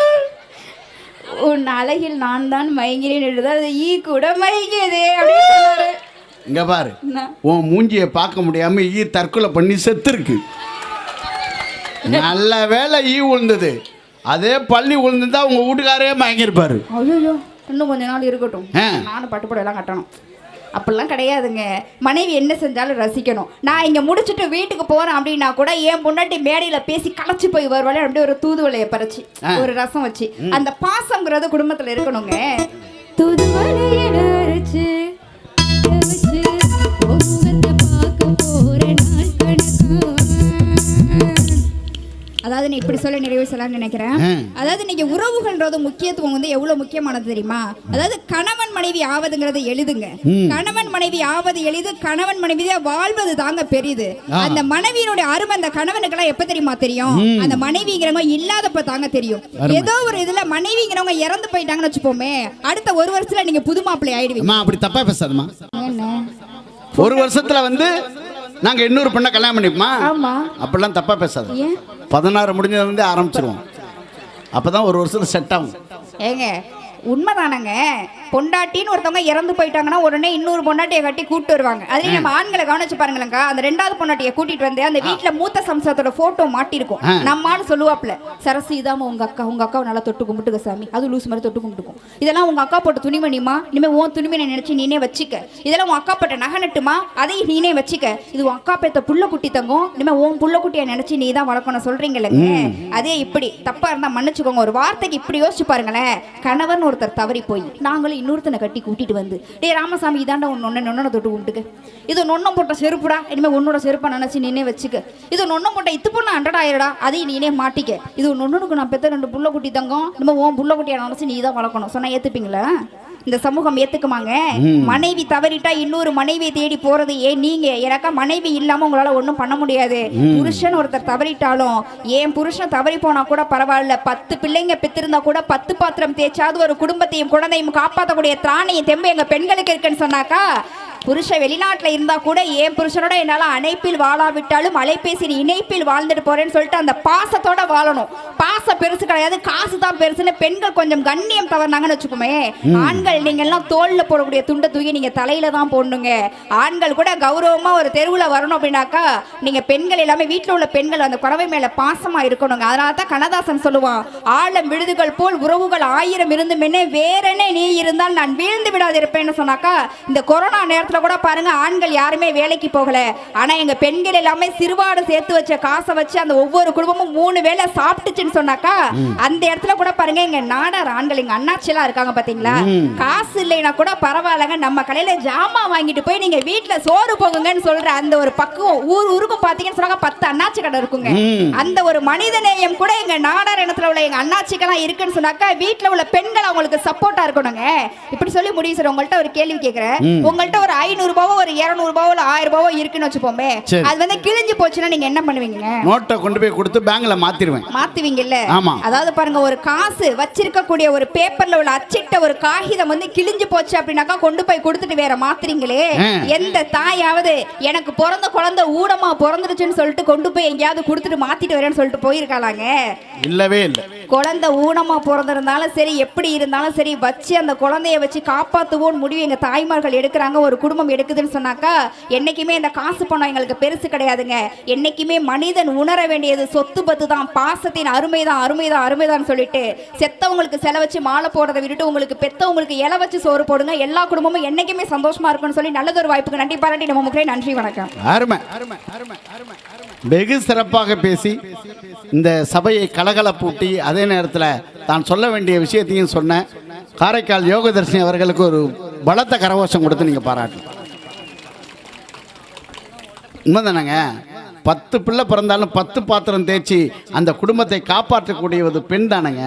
உன் அழகில் நான் தான் மயங்கிறேன் என்றுதான் அது ஈ கூட மயங்கியதே அப்படின்னு சொன்னாரு. இங்க பாரு, உன் மூஞ்சியை பார்க்க முடியாம ஈ தற்கொலை பண்ணி செத்துருக்கு. நல்ல வேலை ஈ விழுந்தது. அதே பள்ளி விழுந்துருந்தா உங்க வீட்டுக்காரே மயங்கிருப்பாரு. ஐயோ இன்னும் கொஞ்ச நாள் இருக்கட்டும், நானும் பட்டுப்படையெல்லாம் கட்டணும். அப்படிலாம் கிடையாதுங்க. மனைவி என்ன செஞ்சாலும் ரசிக்கணும். நான் இங்கே முடிச்சுட்டு வீட்டுக்கு போகிறேன் அப்படின்னா கூட என் பொண்டாட்டி மேடையில் பேசி களைச்சி போய் வருவாள். அப்படியே ஒரு தூதுவளையை பறிச்சு ஒரு ரசம் வச்சு அந்த பாசங்கிறது குடும்பத்தில் இருக்கணுங்க. தூதுவளையில அரைச்சு அதாவது நீ இப்படி சொல்ல நிறைவு சொல்லலாம்னு நினைக்கிறேன். அதாவது நீங்க உறவுகள்ன்றது முக்கியத்துவம் வந்து எவ்வளவு முக்கியமானது தெரியுமா? அதாவது கணவன் மனைவி ஆவதுங்கிறது எளிதுங்க. கணவன் மனைவி ஆவது எளிது, கணவன் மனைவியா வாழ்வது தாங்க பெரியது. அந்த மனைவியினுடைய அருமை அந்த கணவனுக்கு எல்லாம் எப்ப தெரியுமா தெரியும்? அந்த மனைவிங்கிறவங்க இல்லாதப்ப தாங்க தெரியும். ஏதோ ஒரு இதுல மனைவிங்கிறவங்க இறந்து போயிட்டாங்கன்னு வச்சுப்போமே, அடுத்த ஒரு வருஷத்துல நீங்க புது மாப்பிள்ளை ஆயிடுவீங்க. அப்படி தப்பா பேசாதமா. என்ன ஒரு வருஷத்துல வந்து நாங்க இன்னொரு பொண்ணை கல்யாணம் பண்ணிப்போமா? அப்படிலாம் தப்பா பேசாத. 16 முடிஞ்சது வந்து ஆரம்பிச்சிருவோம். அப்பதான் ஒரு வருஷத்துல செட் ஆகும். ஏங்க உண்மைதானங்க. பொண்டாட்டின்னு ஒருத்தவங்க இறந்து போயிட்டாங்கன்னா உடனே இன்னொரு பொண்டாட்டியை கட்டி கூப்பிட்டு வருவாங்க. அதுலயும் நம்ம ஆண்களை கவனிச்சு பாருங்களேங்க. அந்த 2வது பொண்டாட்டியை கூட்டிட்டு வந்து அந்த வீட்டுல மூத்த சம்சாரத்தோட போட்டோ மாட்டிருக்கும். நம்மான்னு சொல்லுவாப்ல, சரசு இதாம உங்க அக்காவை நல்லா தொட்டு கும்பிட்டுக்க சாமி, அது லூஸ் மாதிரி தொட்டு கும்பிட்டுக்கும். இதெல்லாம் உங்க அக்கா போட்ட துணிமணிமா, இனிமே உன் துணிமணி நினைச்சு நீனே வச்சுக்க. இதெல்லாம் உன் அக்கா போட்ட நகை நட்டுமா, அதையும் நீனே வச்சுக்க. இது உன் அக்கா பேத்த புள்ள குட்டி தங்கம், இனிமே உன் புள்ள குட்டியை நினைச்சு நீ தான் வளர்க்கணும் சொல்றீங்களேங்க. அதே இப்படி தப்பா இருந்தா மன்னிச்சுக்கோங்க. ஒரு வார்த்தைக்கு இப்படி யோசிச்சு பாருங்களேன். கணவன் ஒருத்தர் தவறி போய் நாங்களும் இன்னொருத்தனை கட்டி கூட்டிட்டு வந்து, டே ராமசாமி இதாண்டா ஒன்னு தொட்டு கும்பிட்டுக்க, இது நொன்னம் போட்ட செருப்புடா, இனிமே உன்னோட செருப்பா நினைச்சு நீனே வச்சுக்க. இது நொன்னம் போட்ட இது பொண்ணு 100 ஆயிரடா, அதையும் நீனே மாட்டிக்க. இது நொன்னுக்கு நான் பெத்த 2 புள்ள குட்டி தங்கம், இனிமே உன் புள்ள குட்டியை நினைச்சு நீ தான் வளர்க்கணும் சொன்னா ஏத்துப்பீங்களா? இந்த சமூகம் ஏத்துக்குமாங்க? மனைவி தவறிட்டா இன்னொரு மனைவியை தேடி போறது ஏன் நீங்க? எனக்கா மனைவி இல்லாம உங்களால ஒண்ணும் பண்ண முடியாது. புருஷன் ஒருத்தர் தவறிட்டாலும் ஏன் புருஷன் தவறி போனா கூட பரவாயில்ல, 10 பிள்ளைங்க பெற்றிருந்தா கூட 10 பாத்திரம் தேய்ச்சாவது ஒரு குடும்பத்தையும் குழந்தையும் காப்பாற்றக்கூடிய திராணியும் தெம்பு எங்க பெண்களுக்கு இருக்குன்னு சொன்னாக்கா, புருஷன் வெளிநாட்டில் இருந்தா கூட என் புருஷனோட என்னால அணைப்பில் வாழாவிட்டாலும் அலைபேசியின் இணைப்பில் வாழ்ந்துட்டு போறேன்னு சொல்லிட்டு அந்த பாசத்தோட வாழணும். பாசம் பெருசு கிடையாது, காசு தான் பெருசுன்னு பெண்கள் கொஞ்சம் கண்ணியம் தவறினாங்கன்னு வச்சுக்கோமே. ஆண்கள் நீங்க எல்லாம் தோல்ல போடக்கூடிய துண்டை தூக்கி நீங்க தலையில தான் போடணுங்க. ஆண்கள் கூட கௌரவமா ஒரு தெருவுல வரணும் அப்படின்னாக்கா நீங்க பெண்கள் எல்லாமே வீட்டில் உள்ள பெண்கள் அந்த குறவை மேல பாசமா இருக்கணுங்க. அதனால தான் கண்ணதாசன் சொல்லுவான், ஆழம் விழுதுகள் போல் உறவுகள் 1000 இருந்தும் என்ன வேறென்ன நீ இருந்தால் நான் வீழ்ந்து விடாது இருப்பேன்னு சொன்னாக்கா, இந்த கொரோனா நேரத்தில் கூட பாருங்க ஆண்கள் யாருமே வேலைக்கு போகல. ஆனா எங்க பெண்கள் எல்லாமே சிறுவாடு சேர்த்து வச்ச காசை வச்சு அந்த ஒவ்வொரு குடும்பமும் 3 வேளை சாப்பிட்டுச்சுன்னு சொன்னாக்கா, அந்த இடத்துல கூட பாருங்க எங்க நாடார் ஆண்கள் எங்க அண்ணாச்சிலாம் இருக்காங்க பாத்தீங்களா, காசு இல்லைன்னா கூட பரவாயில்லங்க நம்ம கடையில ஜாமான் வாங்கிட்டு போய் நீங்க வீட்டுல சோறு போகுங்கன்னு சொல்ற அந்த ஒரு பக்குவம் ஊருக்கும் பாத்தீங்கன்னு சொன்னாங்க 10 அண்ணாச்சி கடை இருக்குங்க. அந்த ஒரு மனித நேயம் கூட எங்க நாடார் இனத்துல உள்ள எங்க அண்ணாச்சிக்கெல்லாம் இருக்குன்னு சொன்னாக்கா வீட்டுல உள்ள பெண்கள் அவங்களுக்கு சப்போர்ட்டா இருக்கணுங்க. இப்படி சொல்லி முடிவு சார். உங்கள்ட்ட ஒரு கேள்வி கேட்கிறேன். உங்கள்ட்ட ஒரு 500 ரூபாவோ ஒரு 200 ரூபாவோ 1000 ரூபாவோ இருக்குன்னு வச்சுப்போமே, அது வந்து கிழிஞ்சு போச்சுன்னா நீங்க என்ன பண்ணுவீங்க? நோட்டை கொண்டு போய் கொடுத்து பேங்க்ல மாத்திடுவேன். மாத்துவீங்கல்ல? ஆமா. அதாவது பாருங்க, ஒரு காசு வச்சிருக்கக்கூடிய ஒரு பேப்பர்ல உள்ள அச்சிட்ட ஒரு காகிதம் வந்து கிழிஞ்சு போச்சு அப்படின்னாக்கா கொண்டு போய் கொடுத்துட்டு வேற மாத்துறீங்களே. எந்த தாயாவது எனக்கு பிறந்த குழந்தை ஊடமா பிறந்துருச்சுன்னு சொல்லிட்டு கொண்டு போய் எங்கேயாவது கொடுத்துட்டு மாத்திட்டு வரேன்னு சொல்லிட்டு போயிருக்காளாங்க? இல்லவே இல்லை. குழந்தை ஊனமா பிறந்திருந்தாலும் சரி, எப்படி இருந்தாலும் சரி, வச்சு அந்த குழந்தைய வச்சு காப்பாத்துவோம் முடிவு எங்க தாய்மார்கள் எடுக்கிறாங்க. ஒரு குடும்பம் எடுக்குதுன்னு சொன்னாக்கா என்னைக்குமே இந்த காசு பணம் எங்களுக்கு பெருசு கிடையாதுங்க. என்னைக்குமே மனிதன் உணர வேண்டியது சொத்து பத்து தான், பாசத்தின் அருமைதான் அருமைதான் அருமைதான் சொல்லிட்டு செத்தவங்களுக்கு செலவச்சு மாலை போடுறதை விட்டுட்டு உங்களுக்கு பெத்தவங்களுக்கு இலை வச்சு சோறு போடுங்க. எல்லா குடும்பமும் என்னைக்குமே சந்தோஷமா இருக்கும்னு சொல்லி நல்லதொரு வாய்ப்புக்கு நன்றி பாராட்டி நம்ம முக்கிய நன்றி வணக்கம். அருமை அருமை அருமை அருமை. வெகு சிறப்பாக பேசி இந்த சபையை கலகலப்பூட்டி அதே நேரத்தில் தான் சொல்ல வேண்டிய விஷயத்தையும் சொன்ன காரைக்கால் யோகதர்ஷினி அவர்களுக்கு ஒரு பலத்த கரகோஷம் கொடுத்து நீங்கள் பாராட்டலாம். உண்மைதானங்க? 10 பிள்ளை பிறந்தாலும் 10 பாத்திரம் தேய்ச்சி அந்த குடும்பத்தை காப்பாற்றக்கூடிய ஒரு பெண் தானங்க.